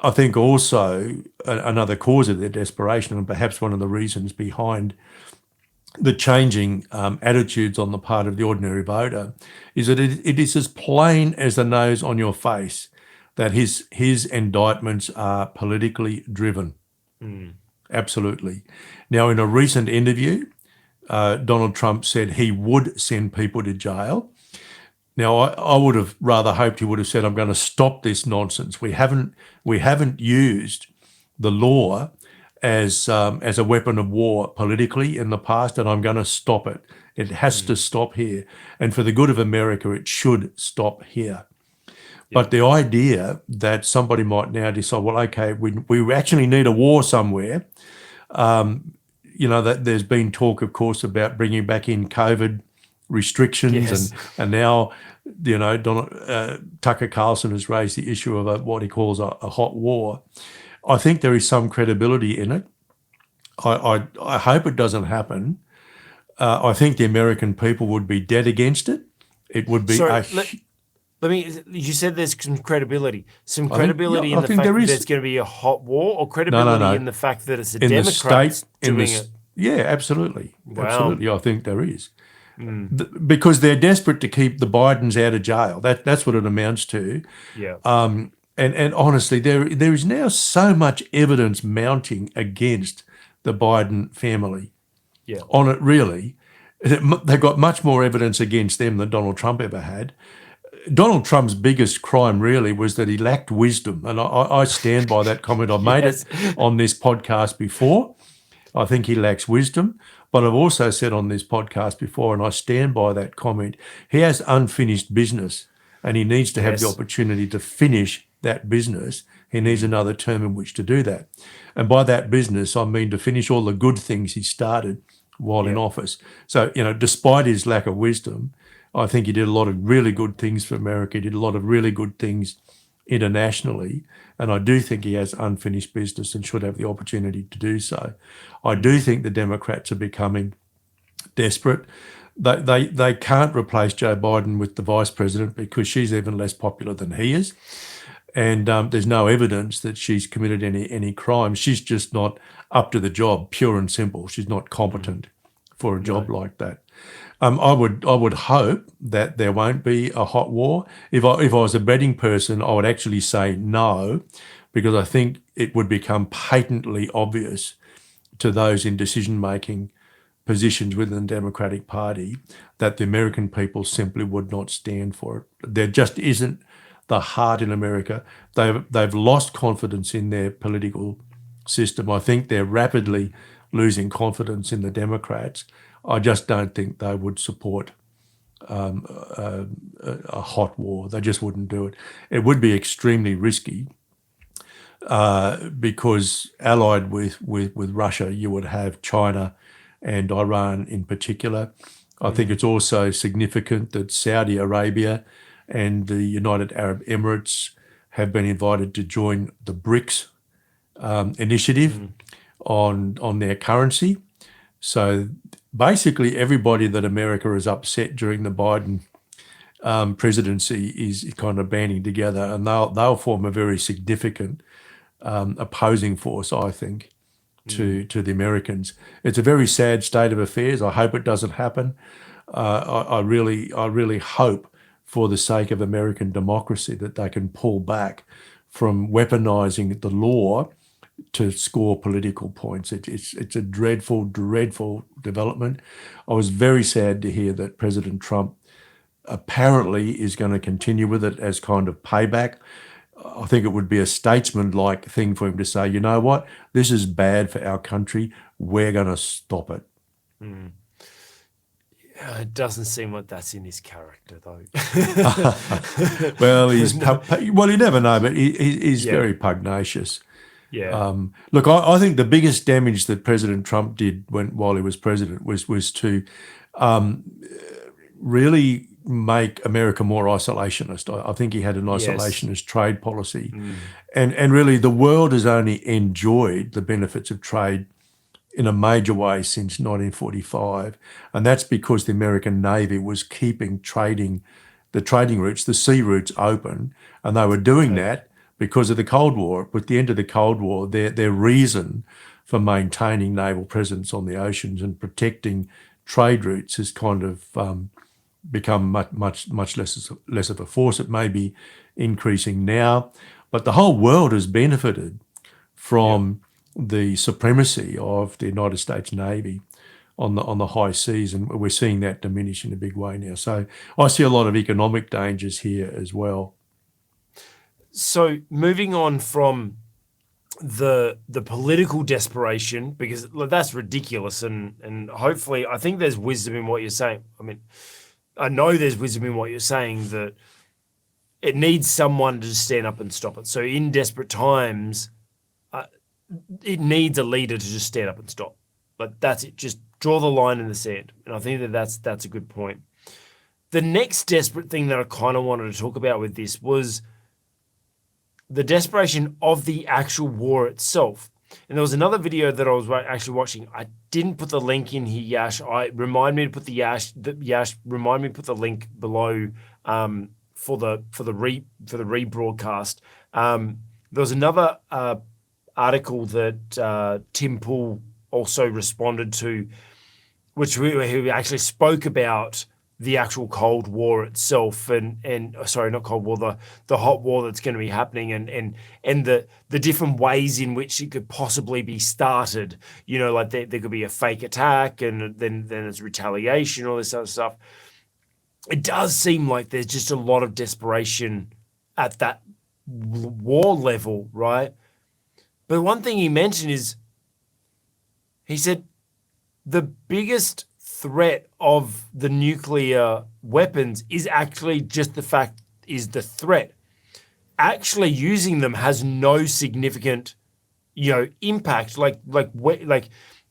I think also another cause of their desperation, and perhaps one of the reasons behind the changing attitudes on the part of the ordinary voter, is that it is as plain as the nose on your face that his indictments are politically driven. Absolutely. Now, in a recent interview, Donald Trump said he would send people to jail. Now, I would have rather hoped he would have said, I'm going to stop this nonsense. We haven't used the law as a weapon of war politically in the past, and I'm going to stop it. It has to stop here. And for the good of America, it should stop here. But the idea that somebody might now decide, well, okay, we actually need a war somewhere. That there's been talk, of course, about bringing back in COVID restrictions, and now, Tucker Carlson has raised the issue of what he calls a hot war. I think there is some credibility in it. I hope it doesn't happen. I think the American people would be dead against it. It would be you said there's some credibility. In the fact that there's going to be a hot war, or credibility in the fact that it's the Democrats doing it? Yeah, absolutely. Wow. Absolutely, I think there is. Because they're desperate to keep the Bidens out of jail. That's what it amounts to. Yeah. And honestly, there is now so much evidence mounting against the Biden family. Yeah. On it, really. They've got much more evidence against them than Donald Trump ever had. Donald Trump's biggest crime really was that he lacked wisdom. And I stand by that comment. I've made it on this podcast before. I think he lacks wisdom. But I've also said on this podcast before, and I stand by that comment, he has unfinished business, and he needs to have the opportunity to finish that business. He needs another term in which to do that. And by that business, I mean to finish all the good things he started while in office. So, despite his lack of wisdom, I think he did a lot of really good things for America. He did a lot of really good things internationally. And I do think he has unfinished business and should have the opportunity to do so. I do think the Democrats are becoming desperate. They can't replace Joe Biden with the vice president because she's even less popular than he is. And there's no evidence that she's committed any crime. She's just not up to the job, pure and simple. She's not competent for a job like that. I would hope that there won't be a hot war. If I was a betting person, I would actually say no, because I think it would become patently obvious to those in decision-making positions within the Democratic Party that the American people simply would not stand for it. There just isn't the heart in America. They've lost confidence in their political system. I think they're rapidly losing confidence in the Democrats. I just don't think they would support a hot war. They just wouldn't do it. It would be extremely risky because allied with Russia, you would have China and Iran in particular. I think it's also significant that Saudi Arabia and the United Arab Emirates have been invited to join the BRICS initiative on their currency. So basically everybody that America has upset during the Biden presidency is kind of banding together, and they'll form a very significant opposing force, I think, to the Americans. It's a very sad state of affairs. I hope it doesn't happen. I really hope, for the sake of American democracy, that they can pull back from weaponizing the law to score political points. It's a dreadful development. I was very sad to hear that President Trump apparently is going to continue with it as kind of payback. I think it would be a statesman-like thing for him to say, you know what, this is bad for our country. We're going to stop it. It doesn't seem like that's in his character, though. Well, you never know, but he's very pugnacious. Yeah. Look, I think the biggest damage that President Trump did while he was president was to really make America more isolationist. I think he had an isolationist trade policy. And really the world has only enjoyed the benefits of trade in a major way since 1945. And that's because the American Navy was keeping the trading routes, the sea routes open. And they were doing that because of the Cold War. With the end of the Cold War, their reason for maintaining naval presence on the oceans and protecting trade routes has kind of become much less of a force. It may be increasing now, but the whole world has benefited from the supremacy of the United States Navy on the high seas, and we're seeing that diminish in a big way now. So I see a lot of economic dangers here as well. So moving on from the political desperation, because that's ridiculous, and hopefully I think there's wisdom in what you're saying. I mean, I know there's wisdom in what you're saying, that it needs someone to just stand up and stop it. So in desperate times, it needs a leader to just stand up and stop. But that's it. Just draw the line in the sand. And I think that's a good point. The next desperate thing that I kind of wanted to talk about with this was the desperation of the actual war itself. And there was another video that I was actually watching. I didn't put the link in here, Yash. Remind me to put remind me to put the link below for the rebroadcast. There was another article that Tim Pool also responded to, which he actually spoke about the actual Cold War itself, and sorry, not Cold War, the hot war that's going to be happening, and the different ways in which it could possibly be started. You know, like there could be a fake attack, and then there's retaliation, all this other stuff. It does seem like there's just a lot of desperation at that war level, right? But one thing he mentioned is, he said the biggest threat of the nuclear weapons is actually just the threat. Actually using them has no significant, impact. Like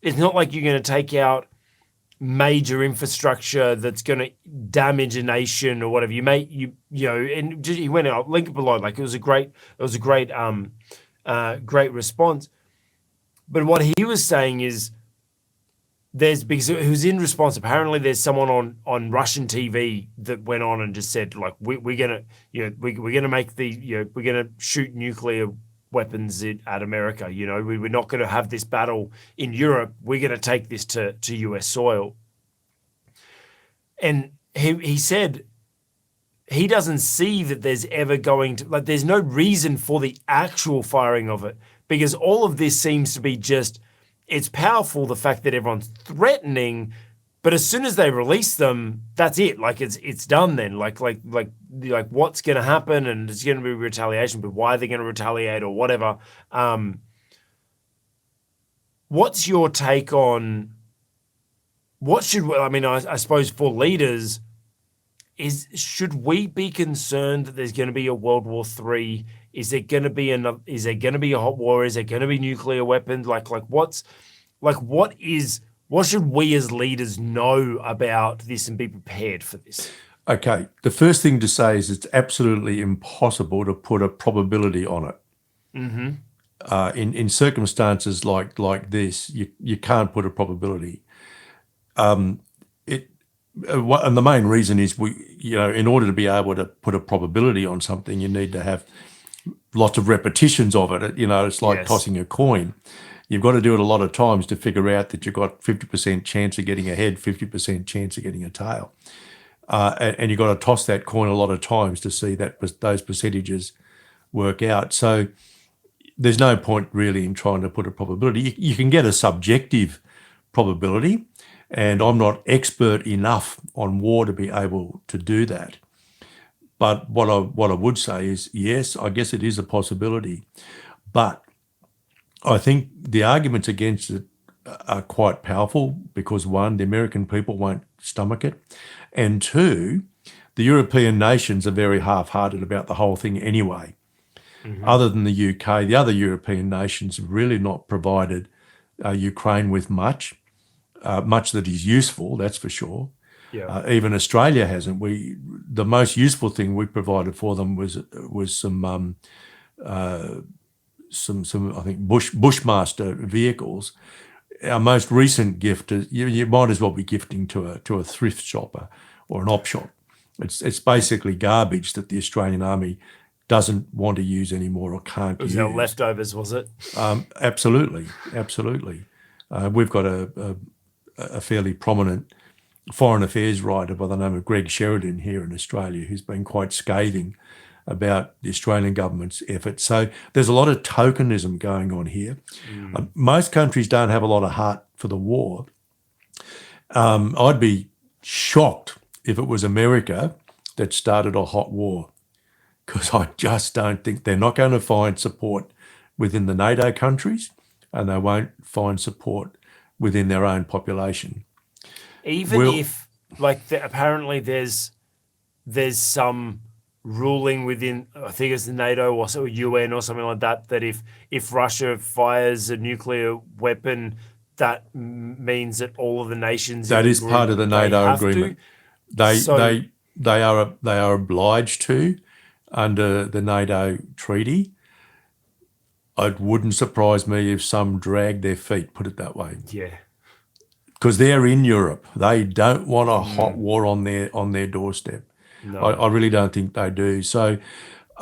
it's not like you're going to take out major infrastructure that's going to damage a nation or whatever. And he went out, link it below. Like it was a great response. But what he was saying is, because it was in response, apparently there's someone on Russian TV that went on and just said, like, we're gonna make we're gonna shoot nuclear weapons at America. We're not going to have this battle in Europe. We're going to take this to US soil. And he said he doesn't see that there's ever going to, there's no reason for the actual firing of it, because all of this seems to be just, it's powerful, the fact that everyone's threatening, but as soon as they release them, that's it. It's done then. Like what's going to happen, and it's going to be retaliation, but why are they going to retaliate or whatever? What's your take on I suppose for leaders, should we be concerned that there's going to be a World War III? Is there going to be a hot war? Is there going to be nuclear weapons? What should we as leaders know about this and be prepared for this? Okay, the first thing to say is it's absolutely impossible to put a probability on it. Mm-hmm. In circumstances like this, you can't put a probability. And the main reason is in order to be able to put a probability on something, you need to have lots of repetitions of it. It's like tossing a coin. You've got to do it a lot of times to figure out that you've got 50% chance of getting a head, 50% chance of getting a tail. And you've got to toss that coin a lot of times to see that those percentages work out. So there's no point really in trying to put a probability. You can get a subjective probability, and I'm not expert enough on war to be able to do that. But what I would say is, yes, I guess it is a possibility. But I think the arguments against it are quite powerful because, one, the American people won't stomach it. And two, the European nations are very half-hearted about the whole thing anyway. Mm-hmm. Other than the UK, the other European nations have really not provided Ukraine with much that is useful, that's for sure. Yeah. Even Australia hasn't. The most useful thing we provided for them was some I think Bushmaster vehicles. Our most recent gift is you might as well be gifting to a thrift shop or an op shop. It's basically garbage that the Australian Army doesn't want to use anymore or can't use. It was our leftovers, was it? Absolutely. We've got a fairly prominent foreign affairs writer by the name of Greg Sheridan here in Australia, who's been quite scathing about the Australian government's efforts. So there's a lot of tokenism going on here. Most countries don't have a lot of heart for the war. I'd be shocked if it was America that started a hot war, because I just don't think they're not going to find support within the NATO countries, and they won't find support within their own population. Even if, apparently there's some ruling within, I think it's the NATO or UN or something like that, that if Russia fires a nuclear weapon, that means that all of the nations that is part of the NATO agreement. They are obliged to under the NATO treaty. It wouldn't surprise me if some drag their feet, put it that way. Yeah. Because they're in Europe. They don't want a hot war on their doorstep. No. I really don't think they do. So,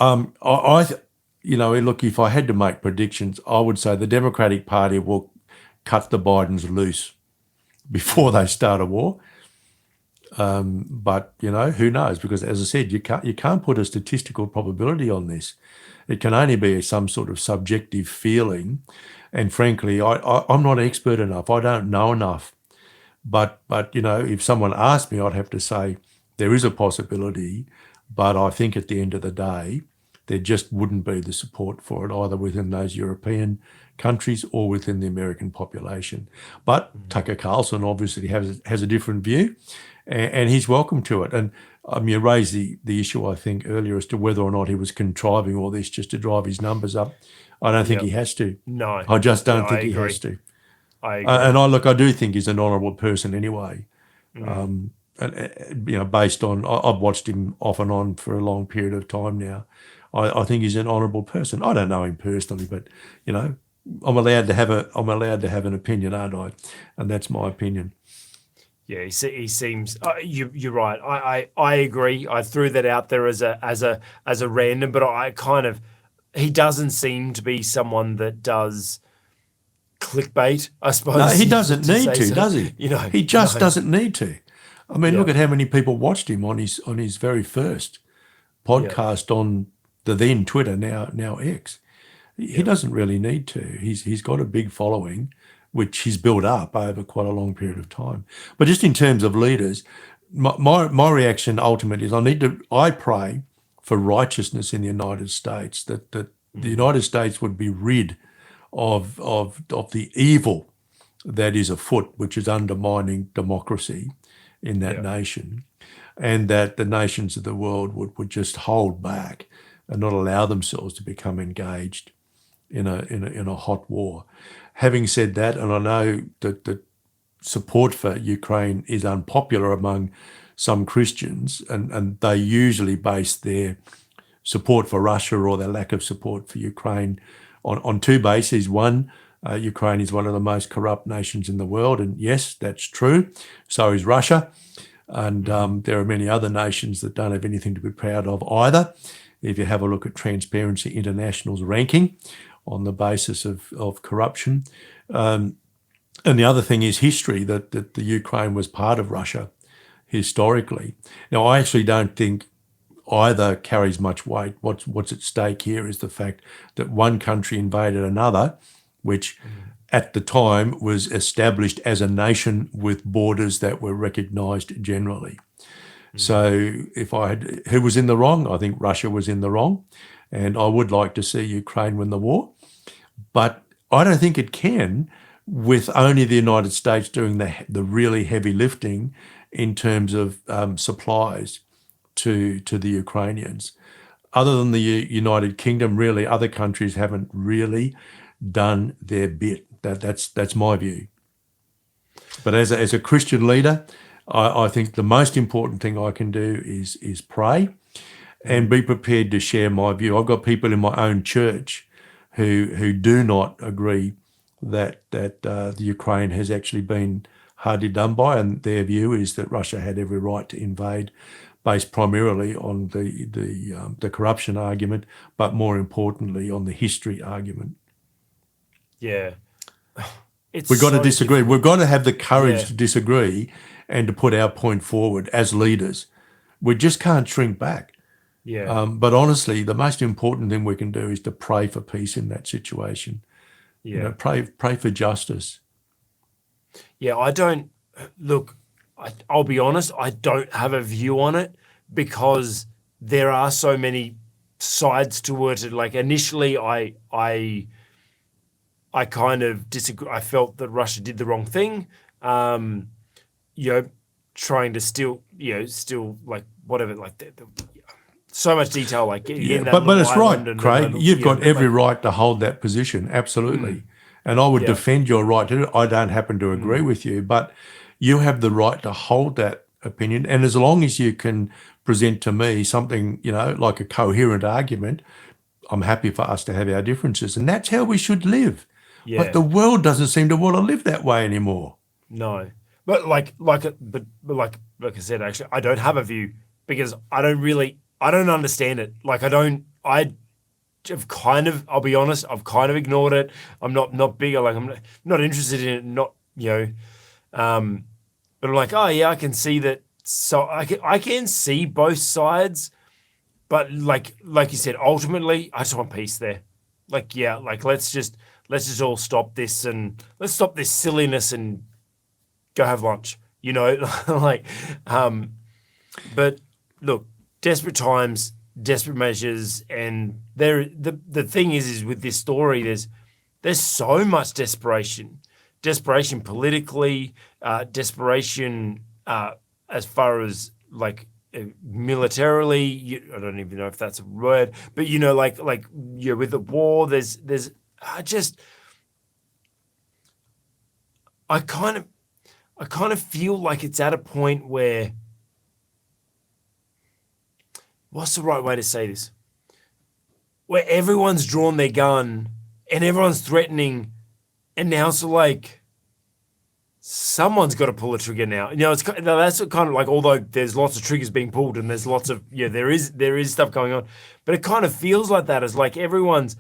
look, if I had to make predictions, I would say the Democratic Party will cut the Bidens loose before they start a war. But who knows? Because as I said, you can't put a statistical probability on this. It can only be some sort of subjective feeling. And frankly, I'm not expert enough. I don't know enough. But if someone asked me, I'd have to say there is a possibility. But I think at the end of the day, there just wouldn't be the support for it either within those European countries or within the American population. But Tucker Carlson obviously has a different view, and he's welcome to it. And you raised the issue, I think, earlier as to whether or not he was contriving all this just to drive his numbers up. I don't think he has to. No. I just don't think he has to. I agree. I do think he's an honourable person anyway. Based on, I've watched him off and on for a long period of time now. I think he's an honourable person. I don't know him personally, but I'm allowed to have an opinion, aren't I? And that's my opinion. Yeah, he seems. You're right. I agree. I threw that out there as a random, but he doesn't seem to be someone that does clickbait, I suppose. No, he doesn't need to, so. does he? You know, he just doesn't need to. I mean, Yeah. look at how many people watched him on his very first podcast on the then Twitter, now X. He doesn't really need to. He's got a big following, which he's built up over quite a long period of time. But just in terms of leaders, my reaction ultimately is I pray for righteousness in the United States, that the United States would be rid of the evil that is afoot, which is undermining democracy in that nation, and that the nations of the world would just hold back and not allow themselves to become engaged in a hot war. Having said that, and I know that the support for Ukraine is unpopular among some Christians, and they usually base their support for Russia or their lack of support for Ukraine on two bases. One, Ukraine is one of the most corrupt nations in the world, and yes, that's true. So is Russia. And there are many other nations that don't have anything to be proud of either. If you have a look at Transparency International's ranking on the basis of corruption. And the other thing is history, that the Ukraine was part of Russia historically. Now, I actually don't think either carries much weight. What's at stake here is the fact that one country invaded another, which at the time was established as a nation with borders that were recognised generally. So who was in the wrong? I think Russia was in the wrong, and I would like to see Ukraine win the war, but I don't think it can, with only the United States doing the really heavy lifting in terms of supplies to the Ukrainians. Other than the United Kingdom, really, other countries haven't really done their bit. That's my view. But as a Christian leader, I think the most important thing I can do is pray and be prepared to share my view. I've got people in my own church who do not agree that the Ukraine has actually been hardly done by, and their view is that Russia had every right to invade, based primarily on the corruption argument, but more importantly on the history argument. Yeah. We've got to disagree. We've got to have the courage to disagree and to put our point forward as leaders. We just can't shrink back. Yeah. But honestly, the most important thing we can do is to pray for peace in that situation. Yeah. You know, pray for justice. Yeah, I'll be honest, I don't have a view on it because there are so many sides to it. Like initially I kind of disagree. I felt that Russia did the wrong thing. Trying to still like whatever, like so much detail, like getting that. But it's right, Craig. You've got every right to hold that position, absolutely. And I would defend your right to it. I don't happen to agree with you, but you have the right to hold that opinion. And as long as you can present to me something, like a coherent argument, I'm happy for us to have our differences. And that's how we should live. Yeah. But the world doesn't seem to want to live that way anymore. No. But like I said, actually, I don't have a view because I don't understand it. Like I'll be honest, I've kind of ignored it. I'm not big, like I'm not interested in it, but I'm like, oh yeah, I can see that. So I can see both sides, but like you said, ultimately I just want peace there. Like, yeah, like let's just all stop this and let's stop this silliness and go have lunch, but look, desperate times, desperate measures, and the thing is with this story, there's so much desperation politically, desperation as far as like militarily. I don't even know if that's a word, but with the war, there's I kind of feel like it's at a point where, what's the right way to say this? Where everyone's drawn their gun and everyone's threatening, and now it's like, someone's got to pull a trigger now. It's that's kind of like, although there's lots of triggers being pulled and there's lots of there is stuff going on, but it kind of feels like that. It's like everyone's.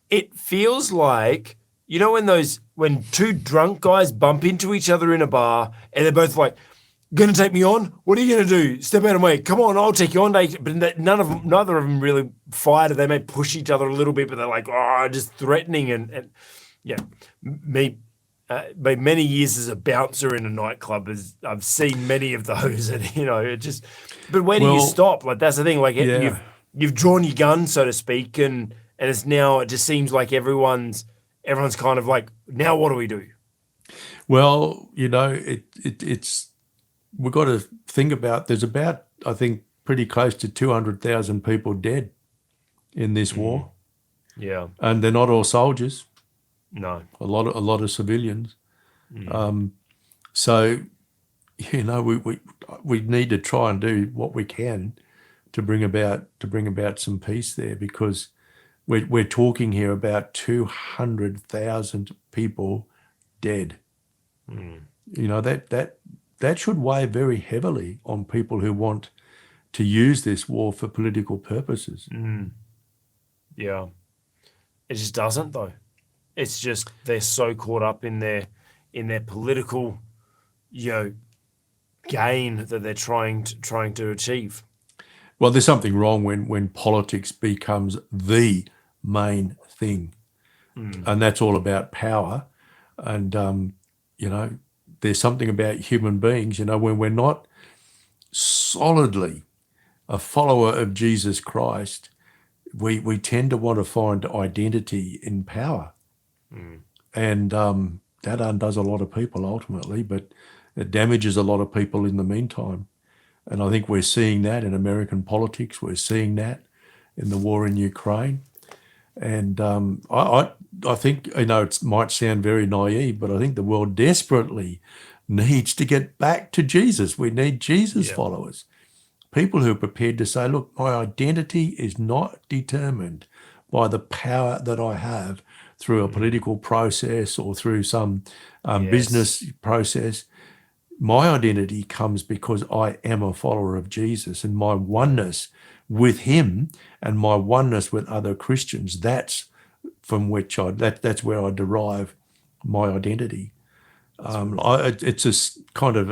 It feels like when two drunk guys bump into each other in a bar and they're both like, "Gonna take me on? What are you gonna do? Step out of my way. Come on, I'll take you on." But neither of them really fight. They may push each other a little bit, but they're like, just threatening and me. By many years as a bouncer in a nightclub, I've seen many of those, and it just. But where do you stop? Like that's the thing. Like you've drawn your gun, so to speak, and it's now. It just seems like everyone's kind of like, now what do we do? Well, it's we've got to think about. There's about, I think, pretty close to 200,000 people dead in this war. Yeah, and they're not all soldiers. No, a lot of civilians. So, we need to try and do what we can to bring about some peace there, because we're talking here about 200,000 people dead. That should weigh very heavily on people who want to use this war for political purposes. Yeah, it just doesn't though. It's just they're so caught up in their political, gain that they're trying to achieve. Well, there's something wrong when politics becomes the main thing, and that's all about power. And there's something about human beings. When we're not solidly a follower of Jesus Christ, we tend to want to find identity in power. And that undoes a lot of people ultimately, but it damages a lot of people in the meantime. And I think we're seeing that in American politics. We're seeing that in the war in Ukraine. And I think, it might sound very naive, but I think the world desperately needs to get back to Jesus. We need Jesus followers, people who are prepared to say, look, my identity is not determined by the power that I have through a political process or through some business process. My identity comes because I am a follower of Jesus, and my oneness with him and my oneness with other Christians, that's from which that's where I derive my identity. It's a kind of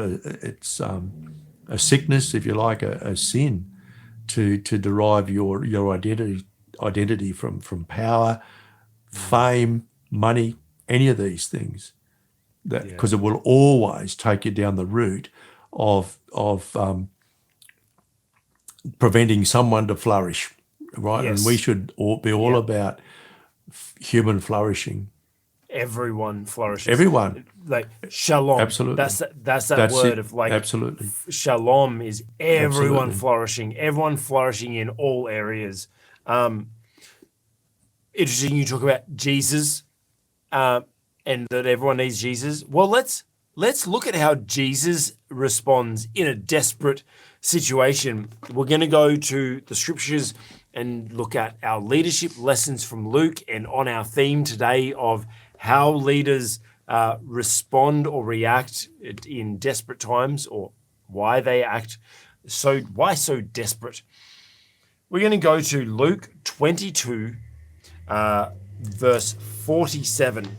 a sickness, if you like, a sin to derive your identity from power, fame, money, any of these things, because it will always take you down the route of preventing someone to flourish, right? Yes. And we should be all about human flourishing. Everyone flourishes. Everyone. Like shalom. Absolutely. That's that word it. of like. Absolutely. Shalom is everyone Absolutely. flourishing. Everyone flourishing in all areas. Interesting. You talk about Jesus, and that everyone needs Jesus. Well, let's look at how Jesus responds in a desperate situation. We're going to go to the scriptures and look at our leadership lessons from Luke, and on our theme today of how leaders respond or react in desperate times, or why they act why so desperate. We're going to go to Luke 22, verse 47.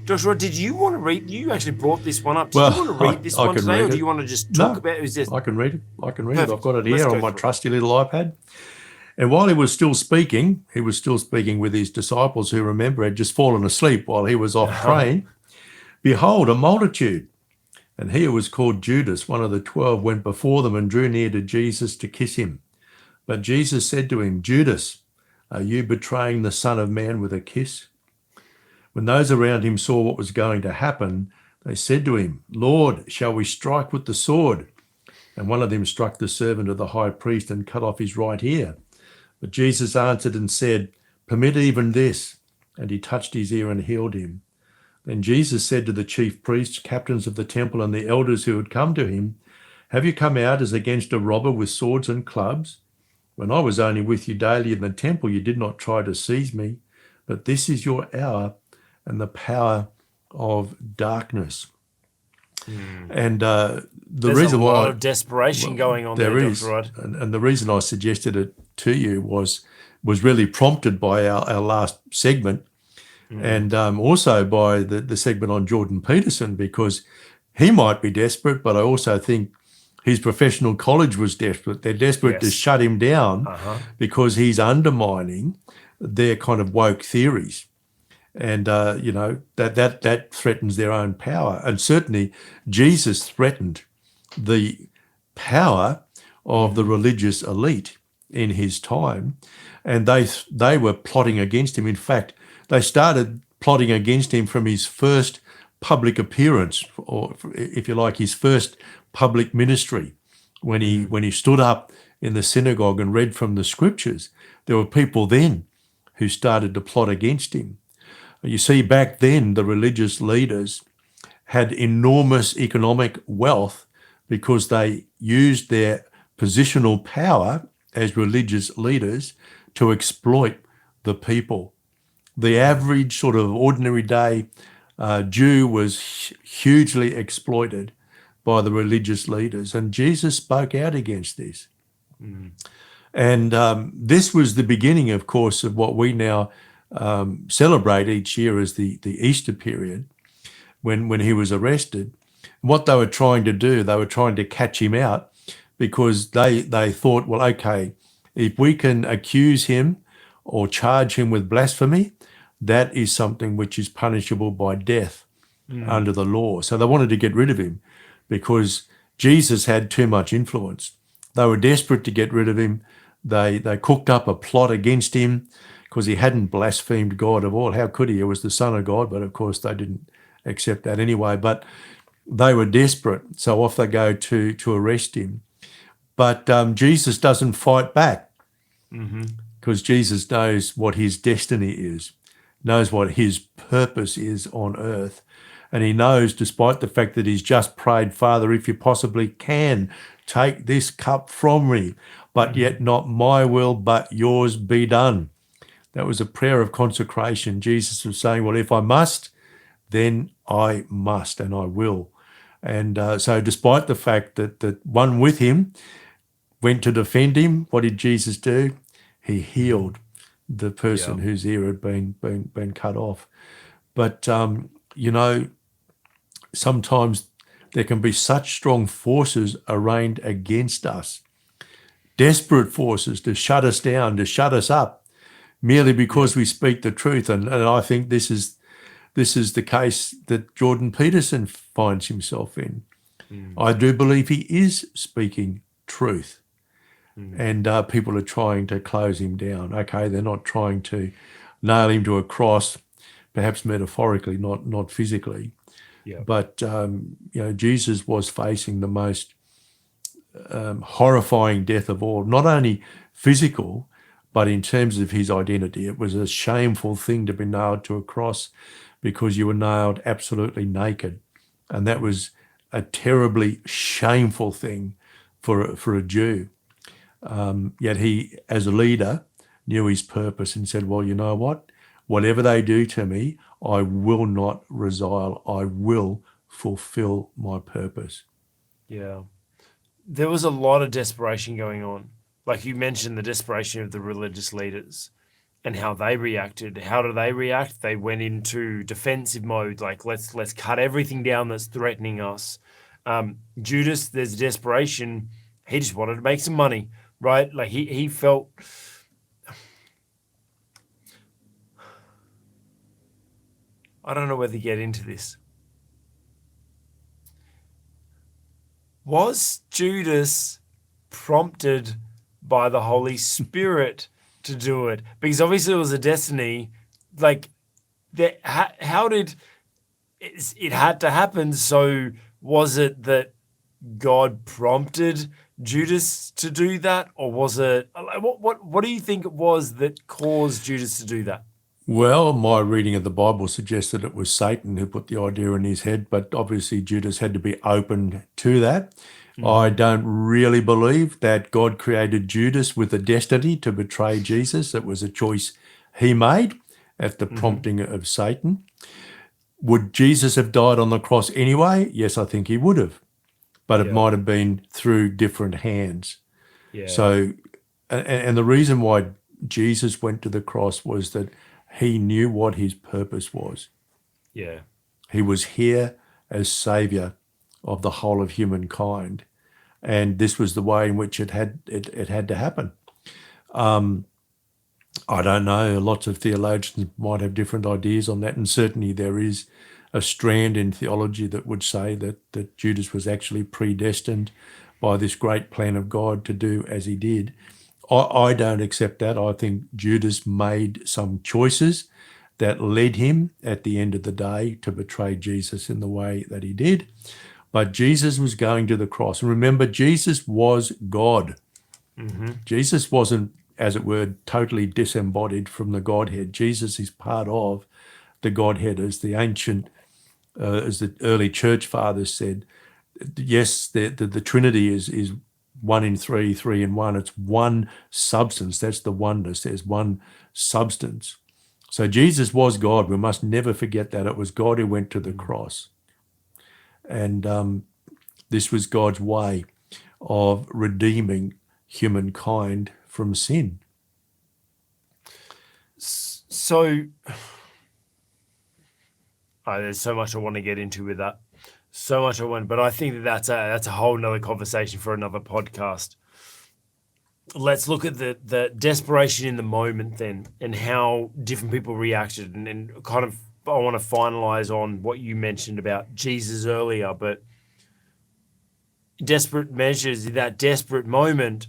Joshua, did you want to read? You actually brought this one up. Do you want to read this one today, or do you want to just talk about it? I can read it. Perfect. I've got it Let's here go on my for it. trusty little iPad. And while he was still speaking with his disciples who, remember, had just fallen asleep while he was off praying. Behold, a multitude, and he who was called Judas, one of the 12, went before them and drew near to Jesus to kiss him. But Jesus said to him, Judas, are you betraying the Son of Man with a kiss? When those around him saw what was going to happen, they said to him, Lord, shall we strike with the sword? And one of them struck the servant of the high priest and cut off his right ear. But Jesus answered and said, permit even this. And he touched his ear and healed him. Then Jesus said to the chief priests, captains of the temple, and the elders who had come to him, have you come out as against a robber with swords and clubs? When I was only with you daily in the temple, you did not try to seize me. But this is your hour and the power of darkness. And There's reason a lot why of desperation going on there, is, Dr. Rod. and the reason I suggested it to you was really prompted by our last segment, and also by the segment on Jordan Peterson, because he might be desperate, but I also think his professional college was desperate. They're desperate to Yes. shut him down because he's undermining their kind of woke theories. And, that threatens their own power. And certainly Jesus threatened the power of the religious elite in his time. And they were plotting against him. In fact, they started plotting against him from his first public appearance, or if you like, his first public ministry. When he stood up in the synagogue and read from the scriptures, there were people then who started to plot against him. You see, back then, the religious leaders had enormous economic wealth because they used their positional power as religious leaders to exploit the people. The average sort of ordinary day Jew was hugely exploited by the religious leaders, and Jesus spoke out against this. And this was the beginning, of course, of what we now celebrate each year as the Easter period, when he was arrested. What they were trying to do, they were trying to catch him out, because they thought, well, okay, if we can accuse him or charge him with blasphemy, that is something which is punishable by death under the law. So they wanted to get rid of him because Jesus had too much influence. They were desperate to get rid of him. They cooked up a plot against him because he hadn't blasphemed God of all. How could he? He was the Son of God, but of course they didn't accept that anyway. But they were desperate, so off they go to arrest him. But Jesus doesn't fight back because Jesus knows what his destiny is, knows what his purpose is on earth. And he knows, despite the fact that he's just prayed, Father, if you possibly can, take this cup from me, but yet not my will, but yours be done. That was a prayer of consecration. Jesus was saying, well, if I must, then I must and I will. And so despite the fact that one with him went to defend him, what did Jesus do? He healed the person whose ear had been cut off. But, sometimes there can be such strong forces arraigned against us, desperate forces to shut us down, to shut us up, merely because we speak the truth. And I think this is the case that Jordan Peterson finds himself in. I do believe he is speaking truth. And people are trying to close him down. Okay, they're not trying to nail him to a cross, perhaps metaphorically, not physically. Yeah. But, Jesus was facing the most horrifying death of all, not only physical, but in terms of his identity. It was a shameful thing to be nailed to a cross because you were nailed absolutely naked. And that was a terribly shameful thing for a Jew. Yet he, as a leader, knew his purpose and said, well, you know what? Whatever they do to me, I will not resile. I will fulfill my purpose. Yeah. There was a lot of desperation going on. Like you mentioned, the desperation of the religious leaders and how they reacted. How do they react? They went into defensive mode, like let's cut everything down that's threatening us. Judas, there's desperation. He just wanted to make some money, right? Like he felt... I don't know whether to get into this. Was Judas prompted by the Holy Spirit to do it? Because obviously it was a destiny. Like, how did it had to happen? So was it that God prompted Judas to do that, or was it what do you think it was that caused Judas to do that? Well, my reading of the Bible suggests that it was Satan who put the idea in his head, but obviously Judas had to be open to that. I don't really believe that God created Judas with a destiny to betray Jesus. It was a choice he made at the prompting of Satan. Would Jesus have died on the cross anyway? Yes, I think he would have, but it Yeah. might have been through different hands. Yeah. So, and the reason why Jesus went to the cross was that he knew what his purpose was. Yeah. He was here as saviour of the whole of humankind, and this was the way in which it had to happen. I don't know. Lots of theologians might have different ideas on that, and certainly there is a strand in theology that would say that Judas was actually predestined by this great plan of God to do as he did. I don't accept that. I think Judas made some choices that led him at the end of the day to betray Jesus in the way that he did. But Jesus was going to the cross. And remember, Jesus was God. Mm-hmm. Jesus wasn't, as it were, totally disembodied from the Godhead. Jesus is part of the Godhead, as the as the early church fathers said. Yes, the Trinity is one in three, three in one. It's one substance. That's the oneness. There's one substance. So Jesus was God. We must never forget that. It was God who went to the cross. And this was God's way of redeeming humankind from sin. So, there's so much I want to get into with that. So much I want, but I think that's a whole nother conversation for another podcast. Let's look at the desperation in the moment then, and how different people reacted, and kind of I want to finalize on what you mentioned about Jesus earlier, but desperate measures, in that desperate moment,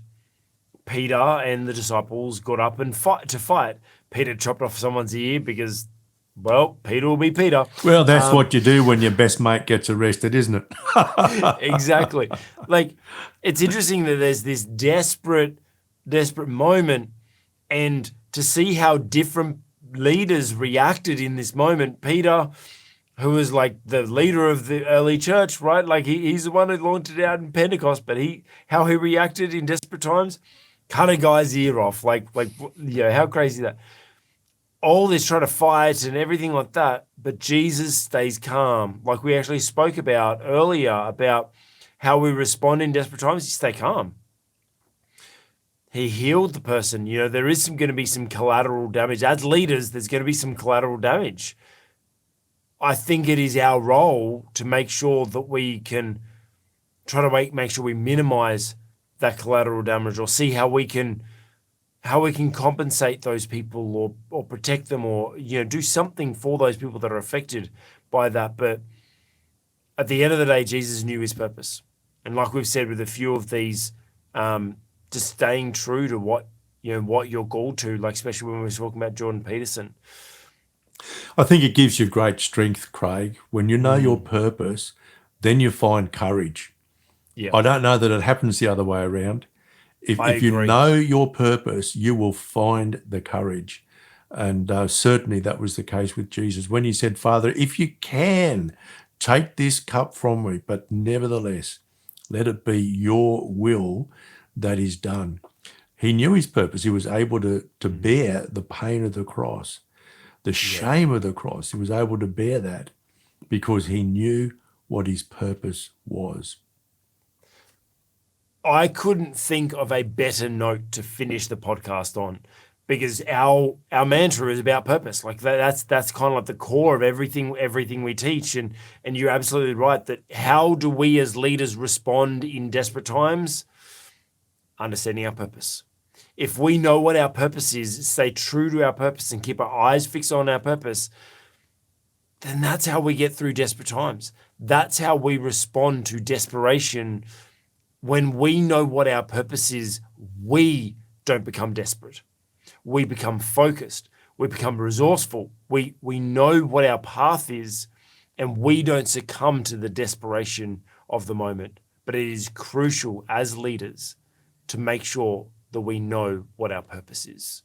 Peter and the disciples got up and fight. Peter chopped off someone's ear because, well, Peter will be Peter. Well, that's what you do when your best mate gets arrested, isn't it? Exactly. Like, it's interesting that there's this desperate moment, and to see how different leaders reacted in this moment. Peter, who was like the leader of the early church, right? Like he's the one who launched it out in Pentecost, but how he reacted in desperate times, cut a guy's ear off. Like how crazy is that? All this trying to fight and everything like that, but Jesus stays calm. Like we actually spoke about earlier about how we respond in desperate times. You stay calm. He healed the person. There is going to be some collateral damage. As leaders, there's going to be some collateral damage. I think it is our role to make sure that we can try to make sure we minimize that collateral damage, or see how we can compensate those people, or protect them, or do something for those people that are affected by that. But at the end of the day, Jesus knew his purpose, and like we've said with a few of these, just staying true to what you're called to, like especially when we were talking about Jordan Peterson. I think it gives you great strength, Craig. When you know your purpose, then you find courage. Yeah, I don't know that it happens the other way around. If you agree. know your purpose, you will find the courage. And certainly that was the case with Jesus. When he said, Father, if you can, take this cup from me, but nevertheless, let it be your will that is done. He knew his purpose. He was able to bear the pain of the cross, the shame of the cross. He was able to bear that because he knew what his purpose was. I couldn't think of a better note to finish the podcast on, because our mantra is about purpose. Like that's kind of like the core of everything we teach. And you're absolutely right that how do we as leaders respond in desperate times? Understanding our purpose. If we know what our purpose is, stay true to our purpose and keep our eyes fixed on our purpose, then that's how we get through desperate times. That's how we respond to desperation. When we know what our purpose is, we don't become desperate. We become focused. We become resourceful. We know what our path is, and we don't succumb to the desperation of the moment. But it is crucial as leaders to make sure that we know what our purpose is.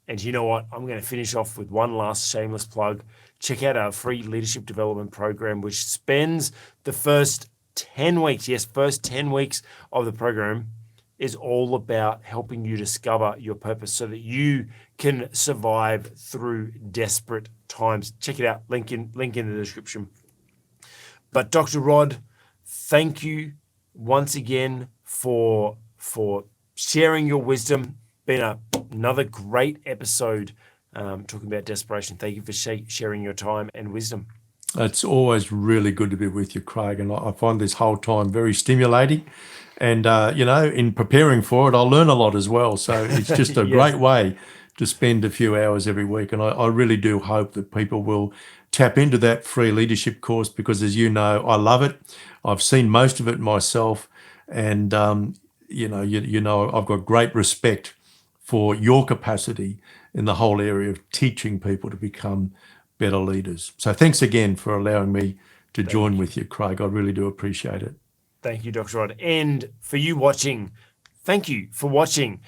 And you know what? I'm going to finish off with one last shameless plug. Check out our free leadership development program, which spends the first 10 weeks, yes, first 10 weeks of the program is all about helping you discover your purpose so that you can survive through desperate times. Check it out. Link in the description. But Dr. Rod, thank you once again for sharing your wisdom. Been another great episode talking about desperation. Thank you for sharing your time and wisdom. It's always really good to be with you, Craig, and I find this whole time very stimulating. And, in preparing for it, I'll learn a lot as well. So it's just a great way to spend a few hours every week. And I really do hope that people will tap into that free leadership course because, as you know, I love it. I've seen most of it myself. And, I've got great respect for your capacity in the whole area of teaching people to become better leaders. So thanks again for allowing me to join with you, Craig. I really do appreciate it. Thank you, Dr. Rod. And for you watching, thank you for watching.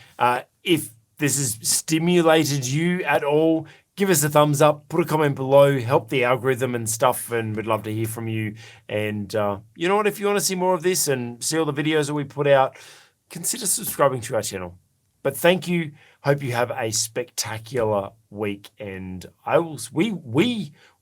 If this has stimulated you at all, give us a thumbs up, put a comment below, help the algorithm and stuff, and we'd love to hear from you. And you know what? If you want to see more of this and see all the videos that we put out, consider subscribing to our channel. But thank you. Hope you have a spectacular week, and we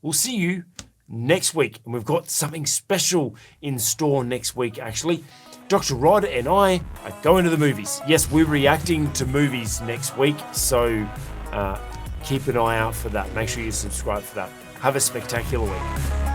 will see you next week. And we've got something special in store next week, actually. Dr. Rod and I are going to the movies. Yes, we're reacting to movies next week, so keep an eye out for that. Make sure you subscribe for that. Have a spectacular week.